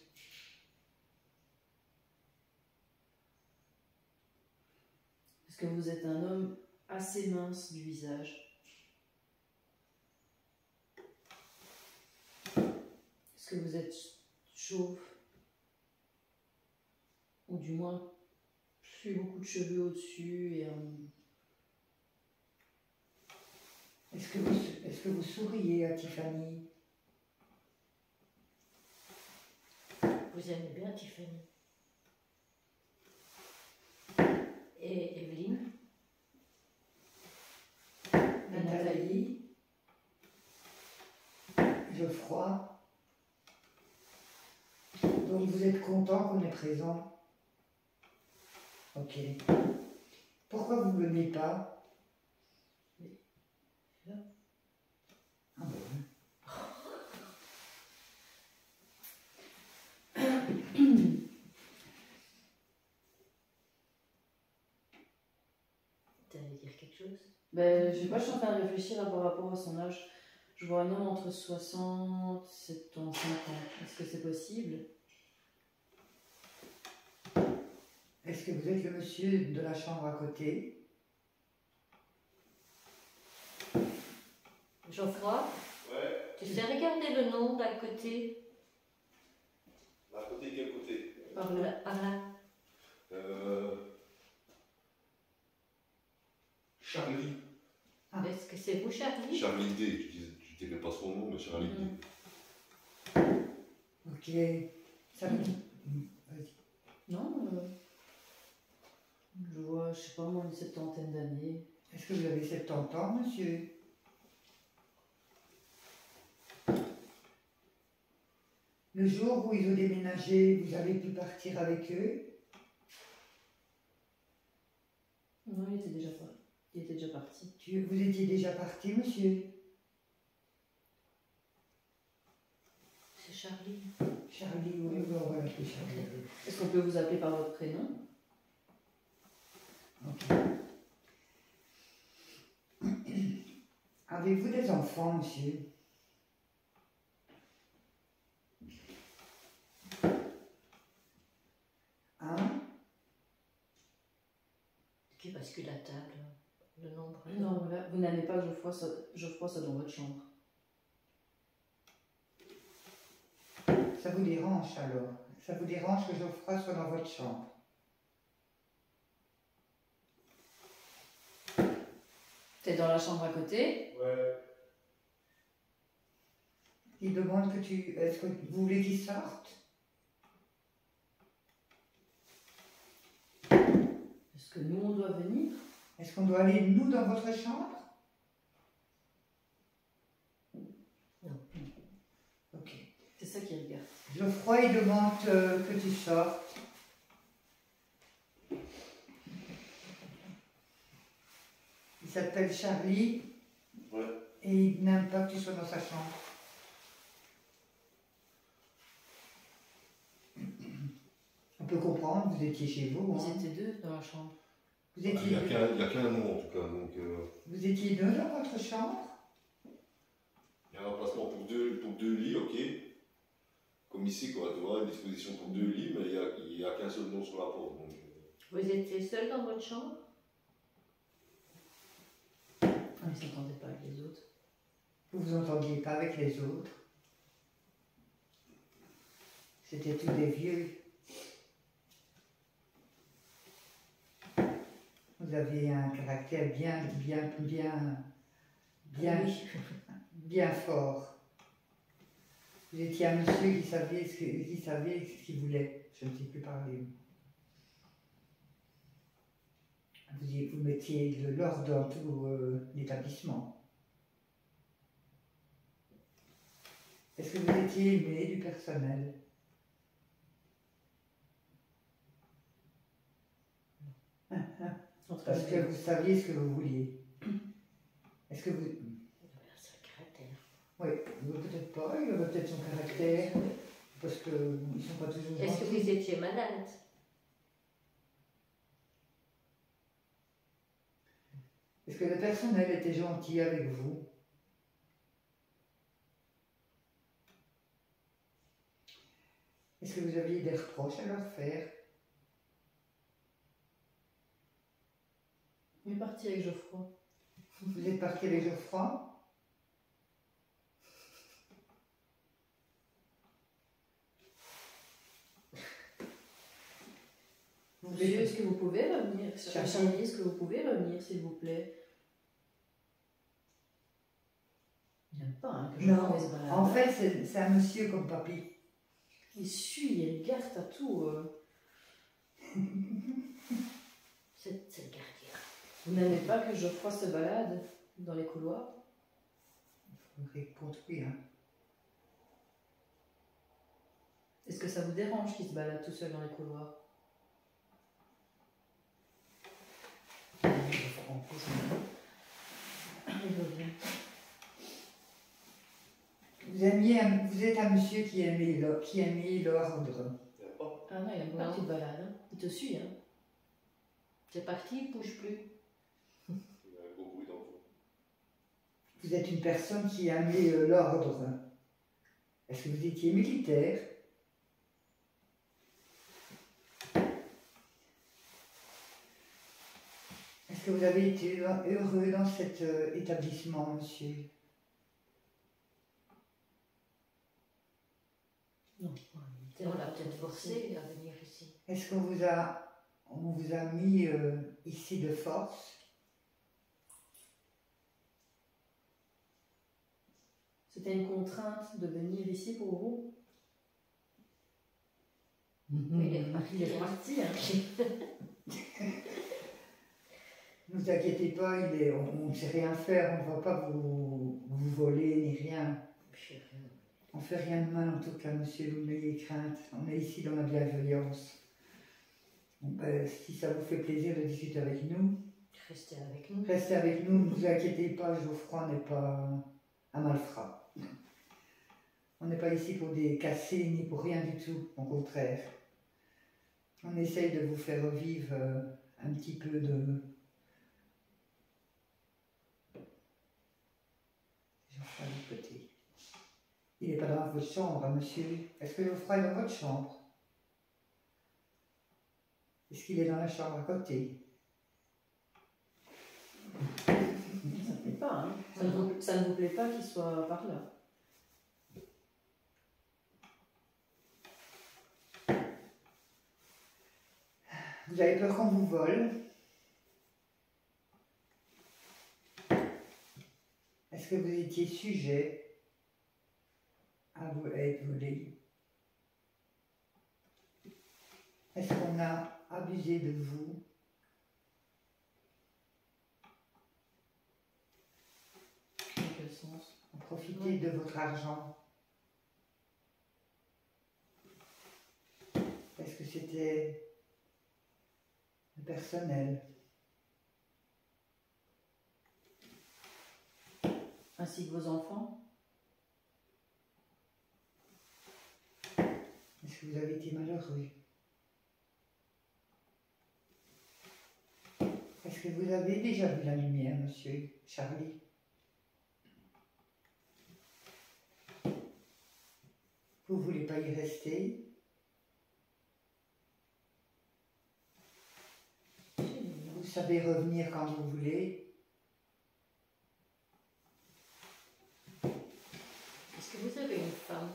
Est-ce que vous êtes un homme assez mince du visage? Est-ce que vous êtes chauve? Ou du moins, plus beaucoup de cheveux au-dessus et Est-ce que vous souriez à Tiffany? Vous aimez bien Tiffany. Et Evelyne? Nathalie? Geoffroy? Donc vous êtes content qu'on est présent? Ok. Pourquoi vous ne venez pas? Ah bon. T'allais dire quelque chose? Ben, je sais pas, je suis en train de réfléchir par rapport à son âge. Je vois un homme entre 60 et 75 ans. Est-ce que c'est possible? Est-ce que vous êtes le monsieur de la chambre à côté? Geoffroy? Ouais. Tu sais regarder le nom d'à côté? À côté, quel côté? Par là. Par là. Charlie. Ah. Est-ce que c'est vous, Charlie? Charlie D. Tu dirais pas son nom, mais Charlie D. Ok. Ça me... Vas-y. Non, je vois, je sais pas moi, une septantaine d'années. Est-ce que vous avez 70 ans, monsieur? Le jour où ils ont déménagé, vous avez pu partir avec eux? Non, il était déjà parti. Vous étiez déjà parti, monsieur? C'est Charlie. Charlie, oui, on va l'appeler Charlie. Est-ce qu'on peut vous appeler par votre prénom? Ok. Avez-vous des enfants, monsieur? Hein? Qui bascule la table? Le nombre? Non, là, vous n'avez pas Geoffroy ça dans votre chambre. Ça vous dérange alors? Ça vous dérange que Geoffroy soit dans votre chambre? T'es dans la chambre à côté? Ouais. Il demande que tu... Est-ce que vous voulez qu'il sorte? Est-ce que nous, on doit venir? Est-ce qu'on doit aller, nous, dans votre chambre? Non. Ok. C'est ça qui regarde. Geoffroy, il demande que tu sortes. Il s'appelle Charlie. Ouais. Et il n'aime pas que tu sois dans sa chambre. On peut comprendre, vous étiez chez vous. Vous Hein. étiez deux dans la chambre. Vous Il étiez n'y a deux. qu'un nom en tout cas. Donc, Vous étiez deux dans votre chambre? il y a un emplacement pour deux lits, ok. Comme ici, quoi, tu vois, une disposition pour deux lits, mais il n'y a qu'un seul nom sur la porte. Donc, Vous étiez seul dans votre chambre? Ah, ils ne s'entendaient pas avec les autres. Vous vous entendiez pas avec les autres? C'était tous des vieux. Vous avez un caractère bien Oui. bien fort. Vous étiez un monsieur qui savait ce qu'il voulait. Je ne sais plus parler. Vous mettiez de l'ordre dans tout l'établissement. Est-ce que vous étiez aimé du personnel? Parce que vous saviez ce que vous vouliez. Est-ce que vous... C'est le caractère. Oui, peut-être pas, il avait peut-être son caractère, parce qu'ils ne sont pas toujours Est-ce que gentils. vous étiez malade? Est-ce que le personnel était gentil avec vous? Est-ce que vous aviez des reproches à leur faire? On est parti avec Geoffroy. Vous êtes parti avec Geoffroy? Monsieur, est-ce que vous pouvez revenir? Charlie. Charlie, est-ce que vous pouvez revenir, s'il vous plaît? Il n'aime pas hein, que Geoffroy se balade. En fait, c'est un monsieur comme papy. Il suit, il regarde à tout. C'est le gardien. Vous n'aimez pas que Geoffroy se balade dans les couloirs? Vous répondez oui, hein. Est-ce que ça vous dérange qu'il se balade tout seul dans les couloirs? Il revient. Vous êtes un monsieur qui aimait l'ordre. Ah non, il aime pas que tu te balades. Hein. Il te suit. Hein. C'est parti, il ne bouge plus. Il y a un gros bruit dans le fond. Vous êtes une personne qui aimait l'ordre. Est-ce que vous étiez militaire? Est-ce que vous avez été heureux dans cet établissement, monsieur? Non. On l'a peut-être forcé à venir ici. Est-ce qu'on vous a mis ici de force? C'était une contrainte de venir ici pour vous? Il est parti. Il est parti. Hein. Ne vous inquiétez pas, on ne sait rien faire, on ne va pas vous voler ni rien. Je sais rien. On ne fait rien de mal en tout cas, monsieur, vous n'ayez crainte. On est ici dans la bienveillance. Donc, si ça vous fait plaisir de discuter avec nous, Restez avec nous. restez avec nous, ne vous inquiétez pas, Geoffroy n'est pas un malfrat. On n'est pas ici pour des cassés ni pour rien du tout, au contraire. On essaye de vous faire vivre un petit peu de... Geoffroy de côté. Il n'est pas dans votre chambre, monsieur. Est-ce que Geoffroy est dans votre chambre? Est-ce qu'il est dans la chambre à côté? Ça ne plaît pas. Hein. Ça ne vous plaît pas qu'il soit par là? Vous avez peur qu'on vous vole? Est-ce que vous étiez sujet à être volé? Est-ce qu'on a abusé de vous? Dans quel sens? On profitait de votre argent? Est-ce que c'était le personnel? Ainsi que vos enfants? Est-ce que vous avez été malheureux? Est-ce que vous avez déjà vu la lumière, monsieur Charlie? Vous ne voulez pas y rester? Vous savez revenir quand vous voulez? Est-ce que vous avez une femme?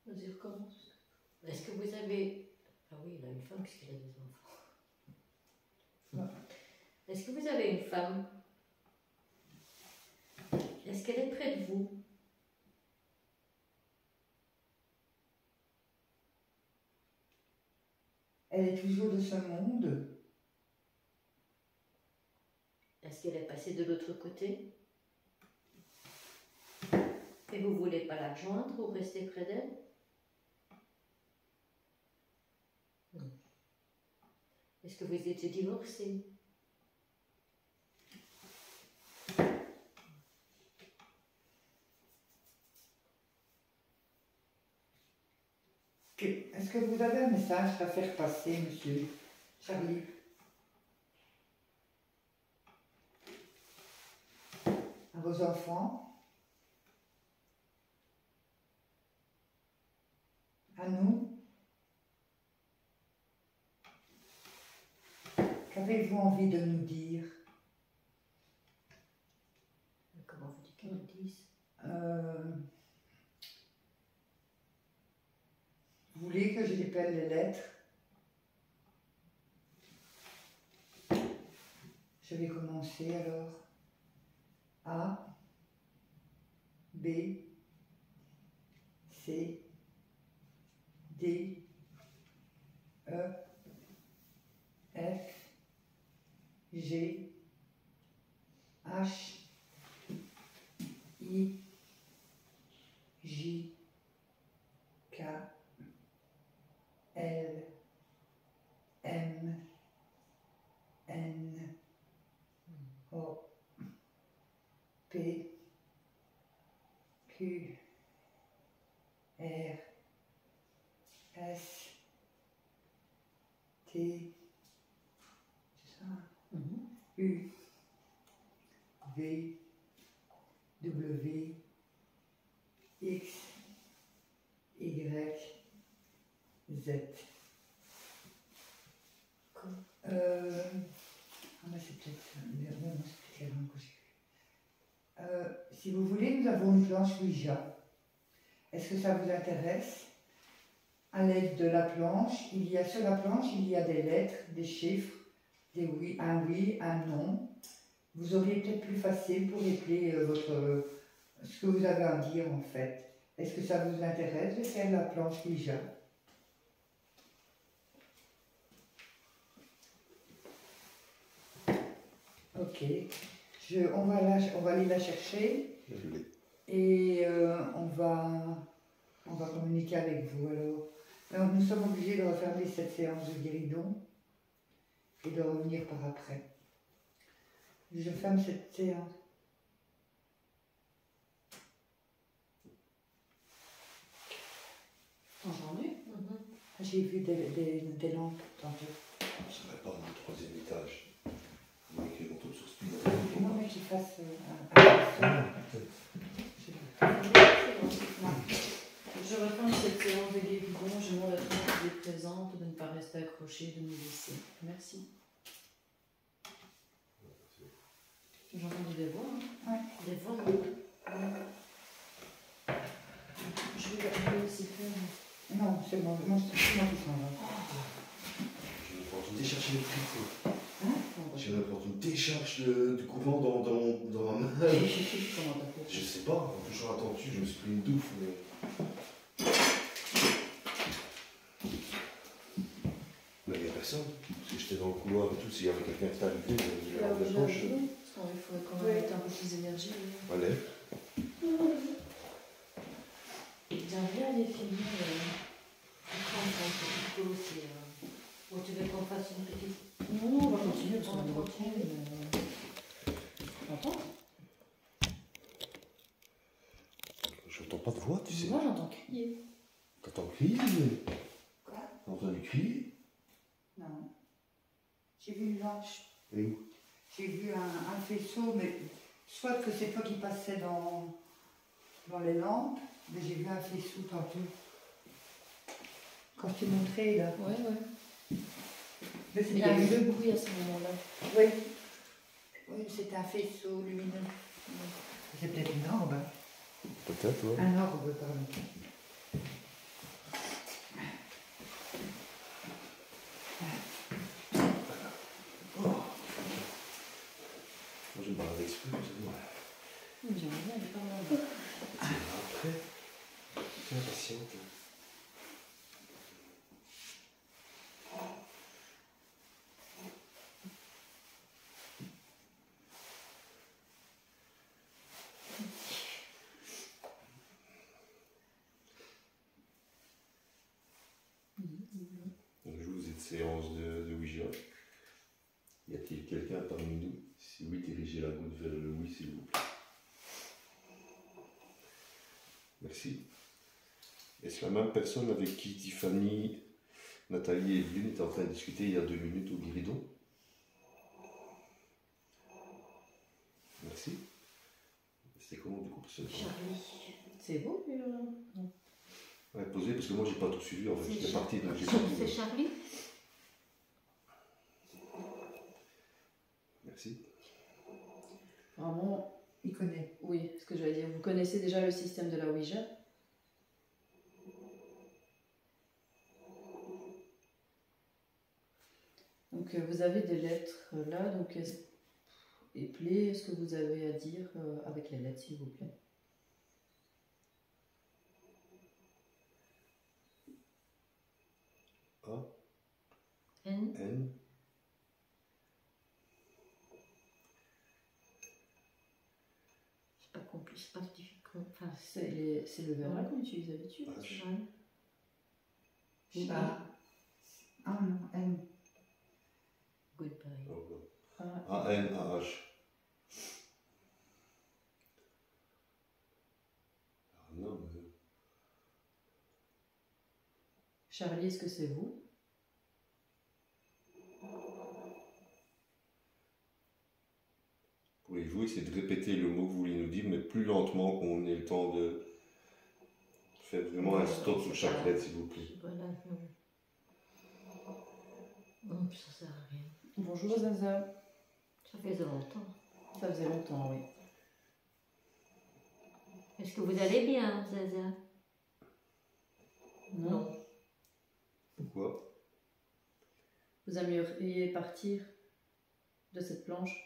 Vas-y, recommence. Est-ce que vous avez... Ah oui, il a une femme puisqu'il a des enfants. Est-ce que vous avez une femme? Est-ce qu'elle est près de vous? Elle est toujours de ce monde. Est-ce qu'elle est passée de l'autre côté? Et vous ne voulez pas la rejoindre ou rester près d'elle? Est-ce que vous étiez divorcé? Est-ce que vous avez un message à faire passer, monsieur Charlie? À vos enfants? À nous? Qu'avez-vous envie de nous dire? Comment vous dites qu'ils le disent? Vous voulez que je dépelle les lettres? Je vais commencer alors. A, B, C, D, E, F, G, H, I, J, K, L, M, N, O, P, Q, R, S, T, c'est ça, U, V, W, X, Y, Z. Mais c'est peut-être c'est la langue que j'ai vue. Si vous voulez, nous avons une planche Ouija. Est-ce que ça vous intéresse? À l'aide de la planche, sur la planche, il y a des lettres, des chiffres, un oui, un non. Vous auriez peut-être plus facile pour épeler ce que vous avez à dire en fait. Est-ce que ça vous intéresse de faire la planche Ouija? Ok, on va aller la chercher et on va communiquer avec vous alors. Donc, nous sommes obligés de refermer cette séance de guéridon et de revenir par après. Je ferme cette séance. Entendu? J'ai vu des lampes tantôt. Ça va pas au troisième étage. On va écrire autour sur speed. Non, mais qu'il fasse Je reprends cette séance de guéridon. Je demande à tout le monde qui est présente de ne pas rester accroché, de nous laisser. Merci. J'ai entendu des voix. Ouais. Des voix. Je vais aussi faire. Non, c'est moi qui s'en va. Je vais prendre une décharge électrique. Hein? Je vais prendre une décharge de courant dans ma main. Comment t'as fait? Je sais pas, en touchant la tenture, je me suis pris une douffe. Mais il n'y a personne. Parce que j'étais dans le couloir et tout, s'il y avait quelqu'un qui était arrivé, je vais avoir des poches. Il faudrait quand même mettre un peu plus d'énergie. Allez. Bien, viens les filles. Prendre un petit peu aussi. Ou tu veux qu'on fasse une petite. Non, on va continuer parce qu'on est tranquille. T'entends? J'entends pas de voix, tu sais. Moi j'entends crier. T'entends crier? Quoi? T'as entendu crier? Non. J'ai vu une lampe. Et où? J'ai vu un faisceau, mais soit que c'est toi qui passais dans les lampes, mais j'ai vu un faisceau tantôt. Quand tu montrais là. Ouais. Mais Mais il y a eu le bruit à ce moment-là. Oui. Oui, c'est un faisceau lumineux. C'est peut-être une orbe. Hein. Peut-être, ouais. Un orbe, pardon. Moi, je me balade exprès, vous savez. J'aimerais bien aller par là. Après, tiens, patiente. On joue cette séance de Ouija. Y a-t-il quelqu'un parmi nous? Si oui, dirigez la goutte vers le oui, s'il vous plaît. Merci. Est-ce la même personne avec qui Tiffany, Nathalie et Evelyne étaient en train de discuter il y a 2 minutes au guéridon? Merci. C'était comment du coup? Charlie. C'est beau, lui, là? Non. Ouais, posez, parce que moi j'ai pas tout suivi en fait. C'est J'étais Char- parti, donc j'ai pas C'est tout. Charlie? Merci. Vraiment, Il connaît. oui, ce que j'allais dire. Vous connaissez déjà le système de la Ouija? Donc vous avez des lettres là, donc épelez ce que vous avez à dire avec les lettres, s'il vous plaît. A, N. N, C'est pas compliqué, c'est pas difficile. Enfin, C'est le verbe qu'on utilise d'habitude. H, ouais. Ah. Ah non, M. Goodbye. oh, Ah, A, N, A, H. Ah non, mais... Charlie, est-ce que c'est vous? Pouvez-vous essayer de répéter le mot que vous voulez nous dire, mais plus lentement qu'on ait le temps de faire vraiment un stop sur chaque lettre, s'il vous plaît. Voilà, non. Non, ça sert à rien. Bonjour Zaza. Ça faisait longtemps. Ça faisait longtemps, oui. Est-ce que vous allez bien, Zaza? Non. Pourquoi? Vous aimeriez partir de cette planche?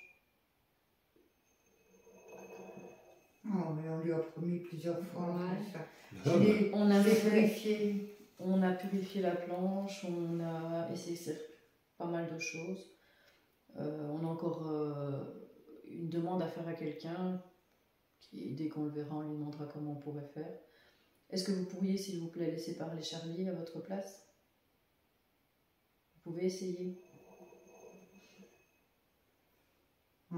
Oh, mais on lui a promis plusieurs fois. Ouais. enfin, ça. Ah, On a J'ai fait- vérifié. On a purifié la planche, on a essayé de faire pas mal de choses. On a encore une demande à faire à quelqu'un qui, dès qu'on le verra, on lui demandera comment on pourrait faire. Est-ce que vous pourriez, s'il vous plaît, laisser parler Charlie à votre place? Vous pouvez essayer. Oh,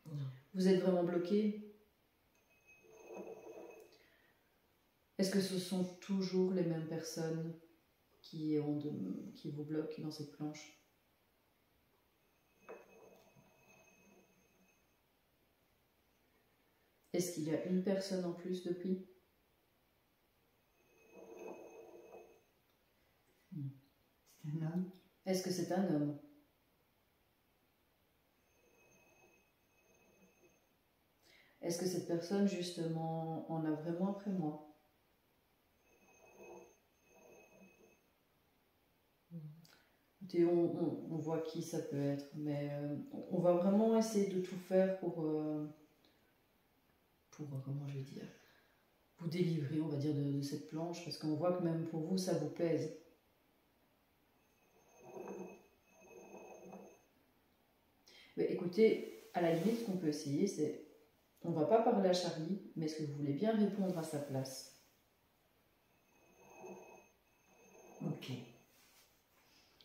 voilà. Vous êtes vraiment bloqué? Est-ce que ce sont toujours les mêmes personnes qui vous bloquent dans cette planche? Est-ce qu'il y a une personne en plus depuis? C'est un homme. Est-ce que c'est un homme? Est-ce que cette personne, justement, en a vraiment après moi? Écoutez, on voit qui ça peut être, mais on va vraiment essayer de tout faire pour comment je vais dire, vous délivrer, on va dire, de cette planche, parce qu'on voit que même pour vous, ça vous pèse. Mais écoutez, à la limite, ce qu'on peut essayer, c'est, on va pas parler à Charlie, mais est-ce que vous voulez bien répondre à sa place? Ok.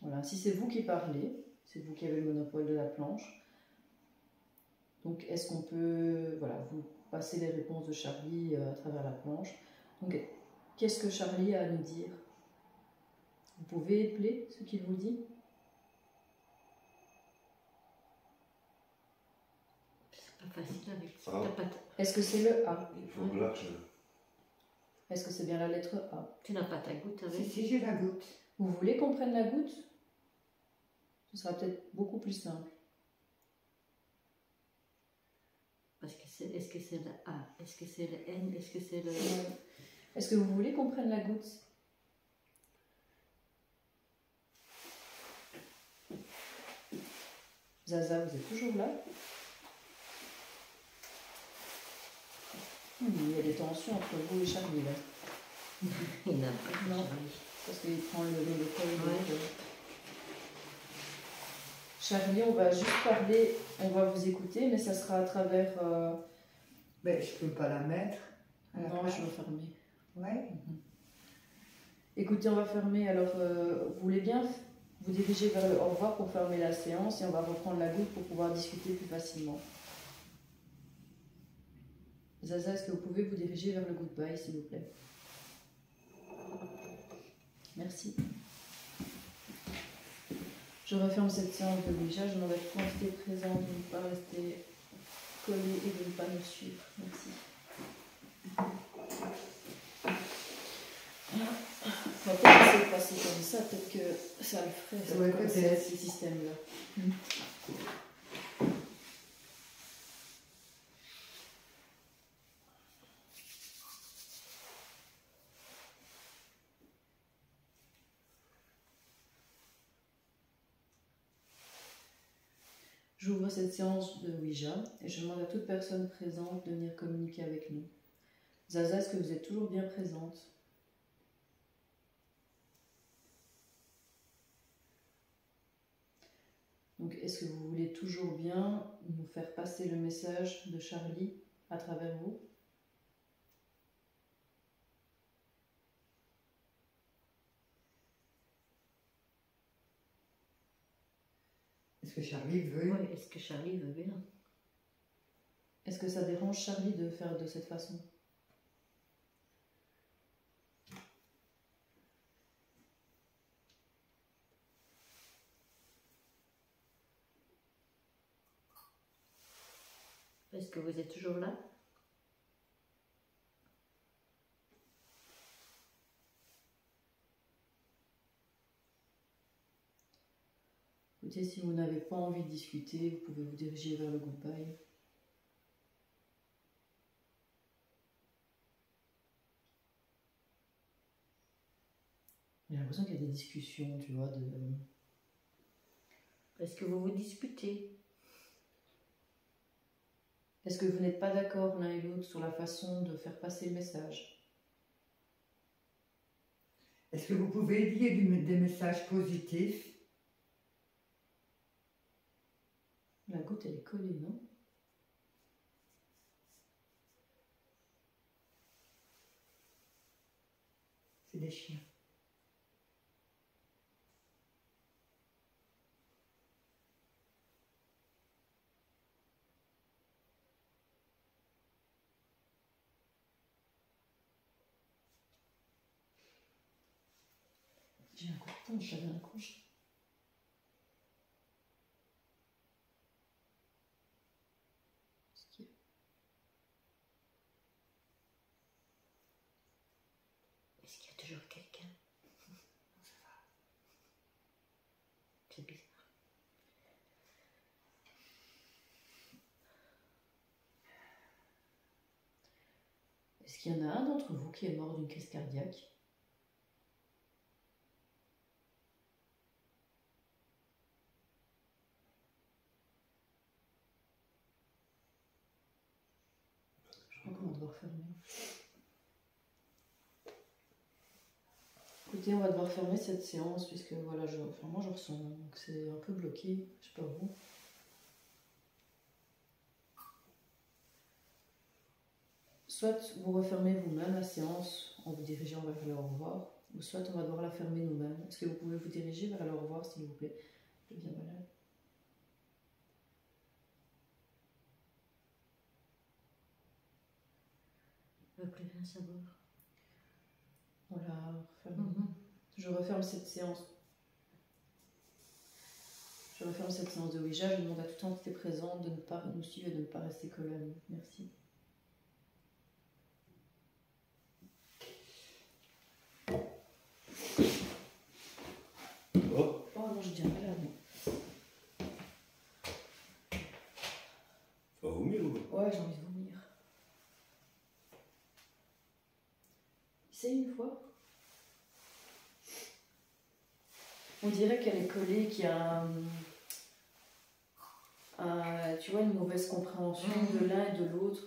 Voilà, si c'est vous qui parlez, c'est vous qui avez le monopole de la planche. Donc, est-ce qu'on peut, voilà, vous passer les réponses de Charlie à travers la planche. Donc, qu'est-ce que Charlie a à nous dire? Vous pouvez épeler ce qu'il vous dit? C'est pas facile avec ça. Ah. T'as pas Est-ce que c'est le A? Il faut que là, Est-ce que c'est bien la lettre A? Tu n'as pas ta goutte avec? Si, j'ai la goutte. Vous voulez qu'on prenne la goutte? Ce sera peut-être beaucoup plus simple. Parce que c'est, est-ce que c'est le A? Est-ce que c'est le N? Est-ce que c'est le... Est-ce que vous voulez qu'on prenne la goutte? Zaza, vous êtes toujours là? Il y a des tensions entre vous et Charlie là. Il n'a pas de Non. Charlie. Parce qu'il prend le col. Ouais. Charlie, on va juste parler, on va vous écouter, mais ça sera à travers. Ben, je peux pas la mettre. à la Non, place. je vais fermer. Ouais. Écoutez, on va fermer. Alors, vous voulez bien vous diriger vers le au revoir pour fermer la séance et on va reprendre la goutte pour pouvoir discuter plus facilement. Zaza, est-ce que vous pouvez vous diriger vers le goodbye, s'il vous plaît? Merci. Je referme cette séance de Ouija. Je demande à toute entité présente de ne pas rester collée et de ne pas nous suivre. Merci. On va peut-être essayer de passer comme ça, peut-être que ça le ferait, Ouais, comme peut-être. ces systèmes-là. J'ouvre cette séance de Ouija et je demande à toute personne présente de venir communiquer avec nous. Zaza, est-ce que vous êtes toujours bien présente? Donc, est-ce que vous voulez toujours bien nous faire passer le message de Charlie à travers vous? Est-ce que Charlie veut? Ouais, est-ce que Charlie veut bien? Est-ce que ça dérange Charlie de faire de cette façon? Est-ce que vous êtes toujours là? Écoutez, si vous n'avez pas envie de discuter, vous pouvez vous diriger vers le goodbye. J'ai l'impression qu'il y a des discussions, tu vois, de... Est-ce que vous vous disputez? Est-ce que vous n'êtes pas d'accord l'un et l'autre sur la façon de faire passer le message? Est-ce que vous pouvez dire des messages positifs? La goutte, elle est collée, non? C'est des chiens. J'ai un coup de poing, j'avais un coup. Est-ce qu'il y a toujours quelqu'un? C'est bizarre. Est-ce qu'il y en a un d'entre vous qui est mort d'une crise cardiaque? Je crois qu'on va devoir fermer. Écoutez, on va devoir fermer cette séance puisque voilà, moi je ressens que c'est un peu bloqué, je sais pas vous. Soit vous refermez vous-même la séance en vous dirigeant vers le au revoir, ou soit on va devoir la fermer nous-mêmes. Est-ce que vous pouvez vous diriger vers le au revoir, s'il vous plaît? Je deviens malade. Je veux plus rien savoir. On la referme. Je referme cette séance. Je referme cette séance de Ouija. Je demande à toute entité présente de ne pas nous suivre et de ne pas rester collée à nous. Merci. Oh, Oh non, je deviens malade. ça va vomir ou quoi? Ouais, j'ai envie de vomir. C'est une fois. On dirait qu'elle est collée, qu'il y a tu vois, une mauvaise compréhension de l'un et de l'autre.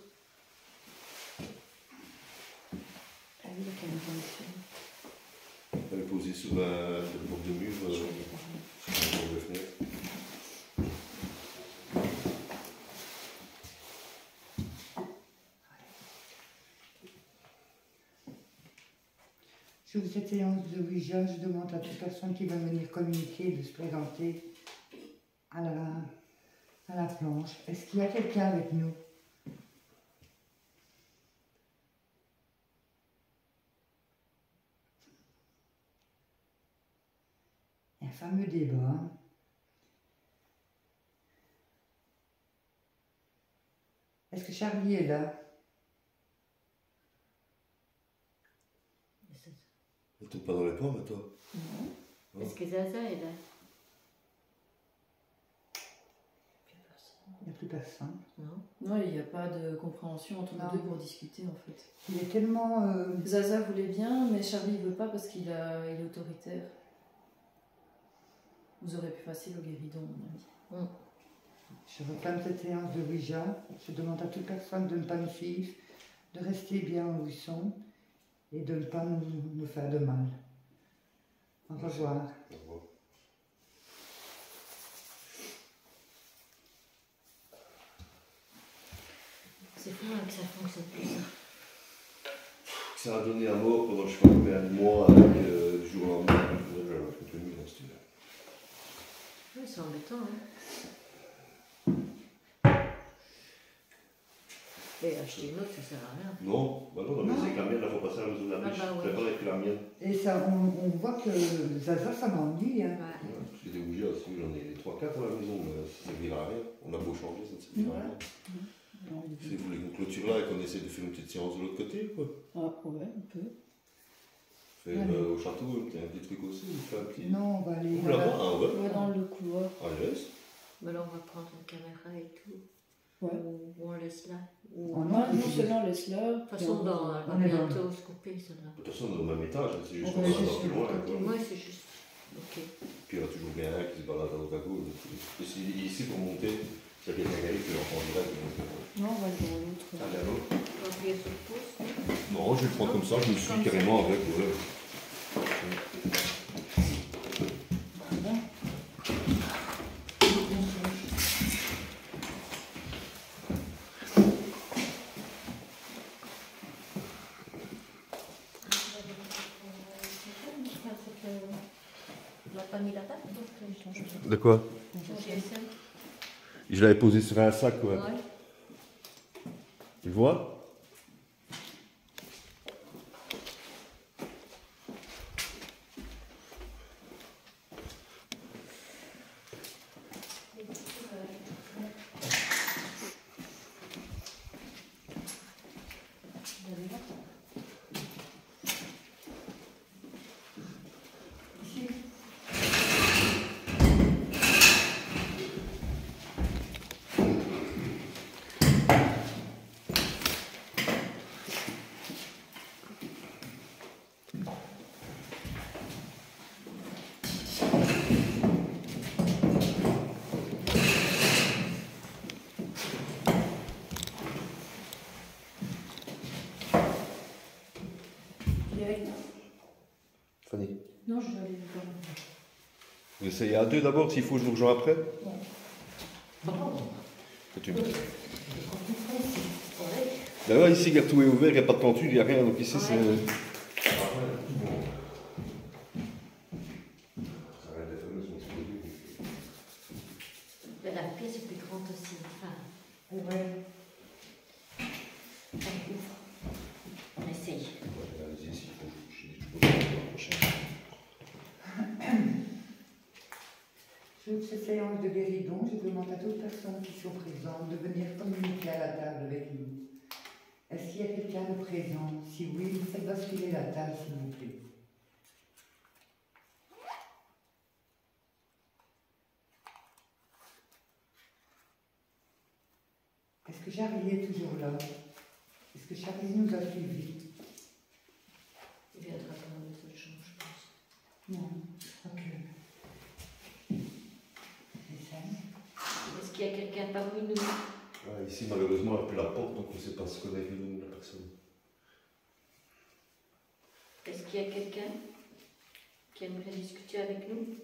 vu la caméra ici. Elle est posée sur le bord de mur, Je vais lui parler. sur le bord de fenêtre. Sur cette séance de Ouija, je demande à toute personne qui va venir communiquer de se présenter à la planche. Est-ce qu'il y a quelqu'un avec nous? Il y a un fameux débat. Est-ce que Charlie est là? Elle tombe pas dans les pommes, toi? Non. Est-ce que Zaza est là? Il n'y a plus personne. Non. Non, il n'y a pas de compréhension entre nous deux pour discuter en fait. Il est tellement... Zaza voulait bien, mais Charlie ne veut pas parce qu'il est autoritaire. Vous aurez plus facile au guéridon, à mon avis. Je réclame cette séance de Ouija. Je demande à toute personne de ne pas nous suivre, de rester bien où ils sont et de ne pas nous faire de mal. Au revoir. Au revoir. C'est fou hein, que ça fonctionne plus ça. Ça a donné à mort pendant je sais pas combien de mois avec du jour au lendemain. Je peux tenir dans ce style. Oui, c'est embêtant. Hein. Et acheter une autre, ça sert à rien. Non, bah non, mais c'est que la mienne, la fois passée, elle nous a Ah bah ouais. je préfère avec la mienne. Et ça, on voit que Zaza, ça m'ennuie. Hein. Ouais. Ouais, j'ai des bougies aussi, j'en ai 3-4 à la maison, mais ça ne servira à rien. On a beau changer, ça ne servira à rien. Si vous voulez qu'on clôture là et qu'on essaie de faire une petite séance de l'autre côté, quoi. Ah ouais, on peut. Faire Allez. au château un petit truc aussi, on fait un petit. Non, on va aller... Ouh là-bas, ah ouais. On va dans le couloir. Ah, laisse. Mais là, on va prendre une caméra et tout. Ouais. Ou on laisse là. Ou... Oh non, Non, non seulement laisse-là. De toute façon, on on va est dans- bientôt se couper, celle-là. De toute façon, on est au même étage, hein, c'est juste On qu'on va va juste un peu sur loin. le côté. Quoi. Moi, c'est juste. Ok. Puis il y en a toujours bien un qui se balade à droite à gauche. Et ici, pour monter, s'il y a quelqu'un qui arrive, tu l'entends direct. Non, on va aller dans l'autre. Allez, alors. On va appuyer sur le pouce. Non, je vais le prendre comme ça, je me suis carrément avec. Ouais. Tu n'as pas mis la date, donc De quoi? ton GSM. Je l'avais posé sur un sac, ouais. Ouais. Tu vois? Fanny. Non, je vais aller voir. Vous essayez à deux d'abord, s'il faut, je vous rejoins après. Que tu me dis. Là, ici, tout est ouvert, il n'y a pas de tentule, il n'y a rien, donc ici, c'est. Mais la pièce est plus grande aussi. Enfin, Ouais. on ouvre. On essaye. Allez-y, s'il faut, je dis toujours la prochaine. Sur cette séance de guéridon, je demande à toutes personnes qui sont présentes de venir communiquer à la table avec nous. Est-ce qu'il y a quelqu'un de présent? Si oui, faites basculer la table, s'il vous plaît. Est-ce que Charlie est toujours là? Est-ce que Charlie nous a suivis? Il viendra quand même de le change, je pense. Non. Ok. Les scènes. Est-ce qu'il y a quelqu'un parmi nous? Ah, ici, malheureusement, il n'y a plus la porte, donc on ne sait pas ce qu'on a vu, nous, la personne. qu'il y a quelqu'un qui aimerait discuter avec nous?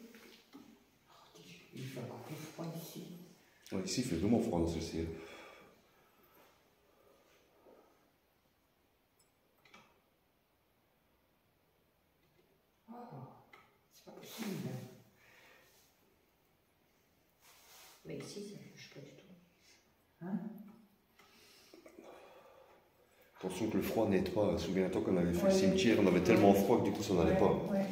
Il fait encore plus froid ici. Ouais, ici, il fait vraiment froid dans ce ciel. Oh, c'est pas possible. Mais ici, ça ne bouge pas du tout. Hein? Attention que le froid n'aide pas. Souviens-toi qu'on avait fait Ouais. le cimetière, on avait tellement froid que du coup ça n'allait pas. Ouais.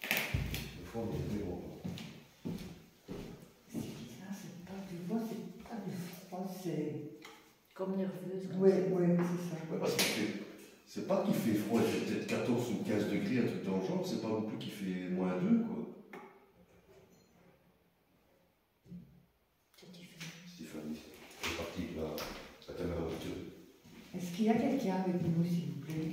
Le froid n'aide pas. C'est bizarre, c'est pas du bois, c'est pas du froid, c'est. Comme nerveuse. comme Oui, ça. c'est ça. Ouais, parce que c'est pas qu'il fait froid, il fait peut-être 14 ou 15 degrés, un truc dans le genre, c'est pas non plus qu'il fait -2 quoi. C'est différent. Stéphanie, c'est parti avec la caméra voiture. Est-ce qu'il y a quelqu'un avec nous, s'il vous plaît?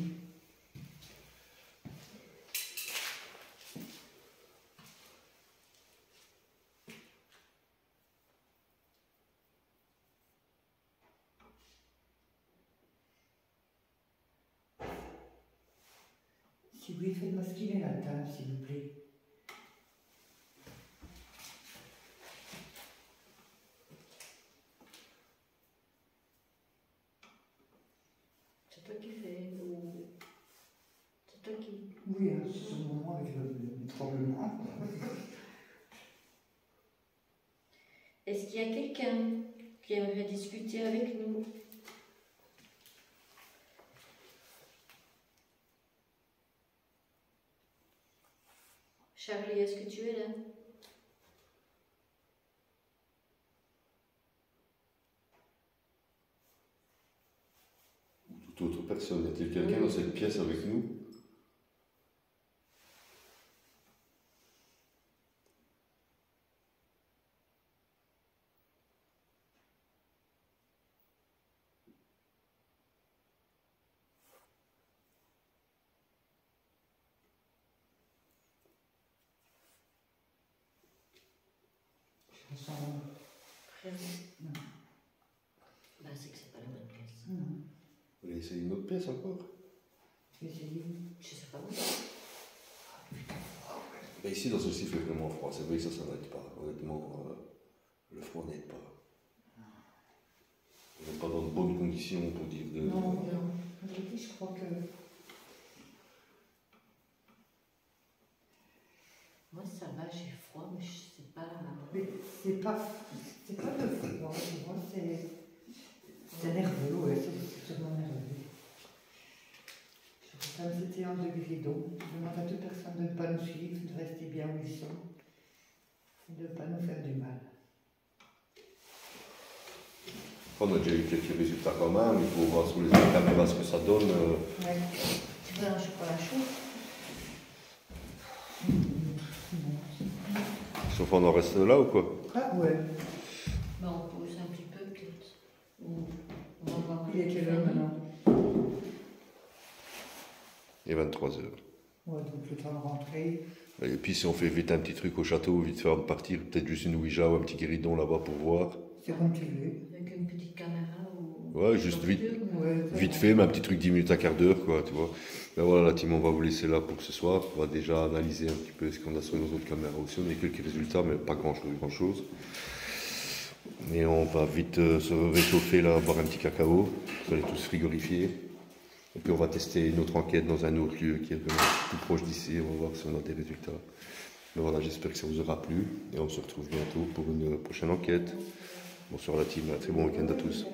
Si oui, faites-moi ce qu'il est la table, s'il vous plaît. C'est toi qui fais ou c'est toi qui. Oui, à ce moment avec le tremblement. Est-ce qu'il y a quelqu'un qui aimerait discuter avec nous? Charlie, est-ce que tu es là? Ou toute autre personne. Y a-t-il quelqu'un dans cette pièce avec nous? Je sens. Vraiment? Non. Bah, c'est que c'est pas la bonne pièce. Non. Vous voulez essayer une autre pièce encore? Essayez. Je sais pas où. Ben ici, dans ceci, il fait vraiment froid. C'est vrai que ça n'aide pas. Honnêtement, le froid n'aide pas. On n'est pas dans de bonnes conditions pour dire de... Non, non. En vérité, je crois que. Moi, ça va, j'ai froid, mais je sais pas. Mais c'est pas de froid, tu vois, c'est nerveux, ouais, c'est sûrement nerveux. Je reprends cette séance de guéridon. Je demande à toute personne de ne pas nous suivre, de rester bien où ils sont, et de ne pas nous faire du mal. On a déjà eu quelques résultats quand même. Il faut voir sur les autres caméras ce que ça donne. Ouais. Tu veux un chocolat chaud? Sauf on en reste là ou quoi? Ah ouais. Bah, on pose un petit peu, peut-être. Ou on va voir. Il est quelle heure maintenant? Il est 23h. Ouais, donc le temps de rentrer. Et puis si on fait vite un petit truc au château, vite fait avant de partir, peut-être juste une ouija ou un petit guéridon là-bas pour voir. C'est comme tu veux. Avec une petite caméra ou. Ouais, juste vite. Ouais, Vite fait, mais un petit truc 10 minutes à quart d'heure, quoi, tu vois. Ben voilà, la team, on va vous laisser là pour ce soir. On va déjà analyser un petit peu ce qu'on a sur nos autres caméras aussi. On a quelques résultats, mais pas grand-chose. Mais on va vite se réchauffer là, boire un petit cacao. Vous allez tous frigorifier. Et puis on va tester une autre enquête dans un autre lieu qui est vraiment plus proche d'ici. On va voir si on a des résultats. Mais voilà, j'espère que ça vous aura plu. Et on se retrouve bientôt pour une prochaine enquête. Bonsoir la team, un très bon week-end à tous.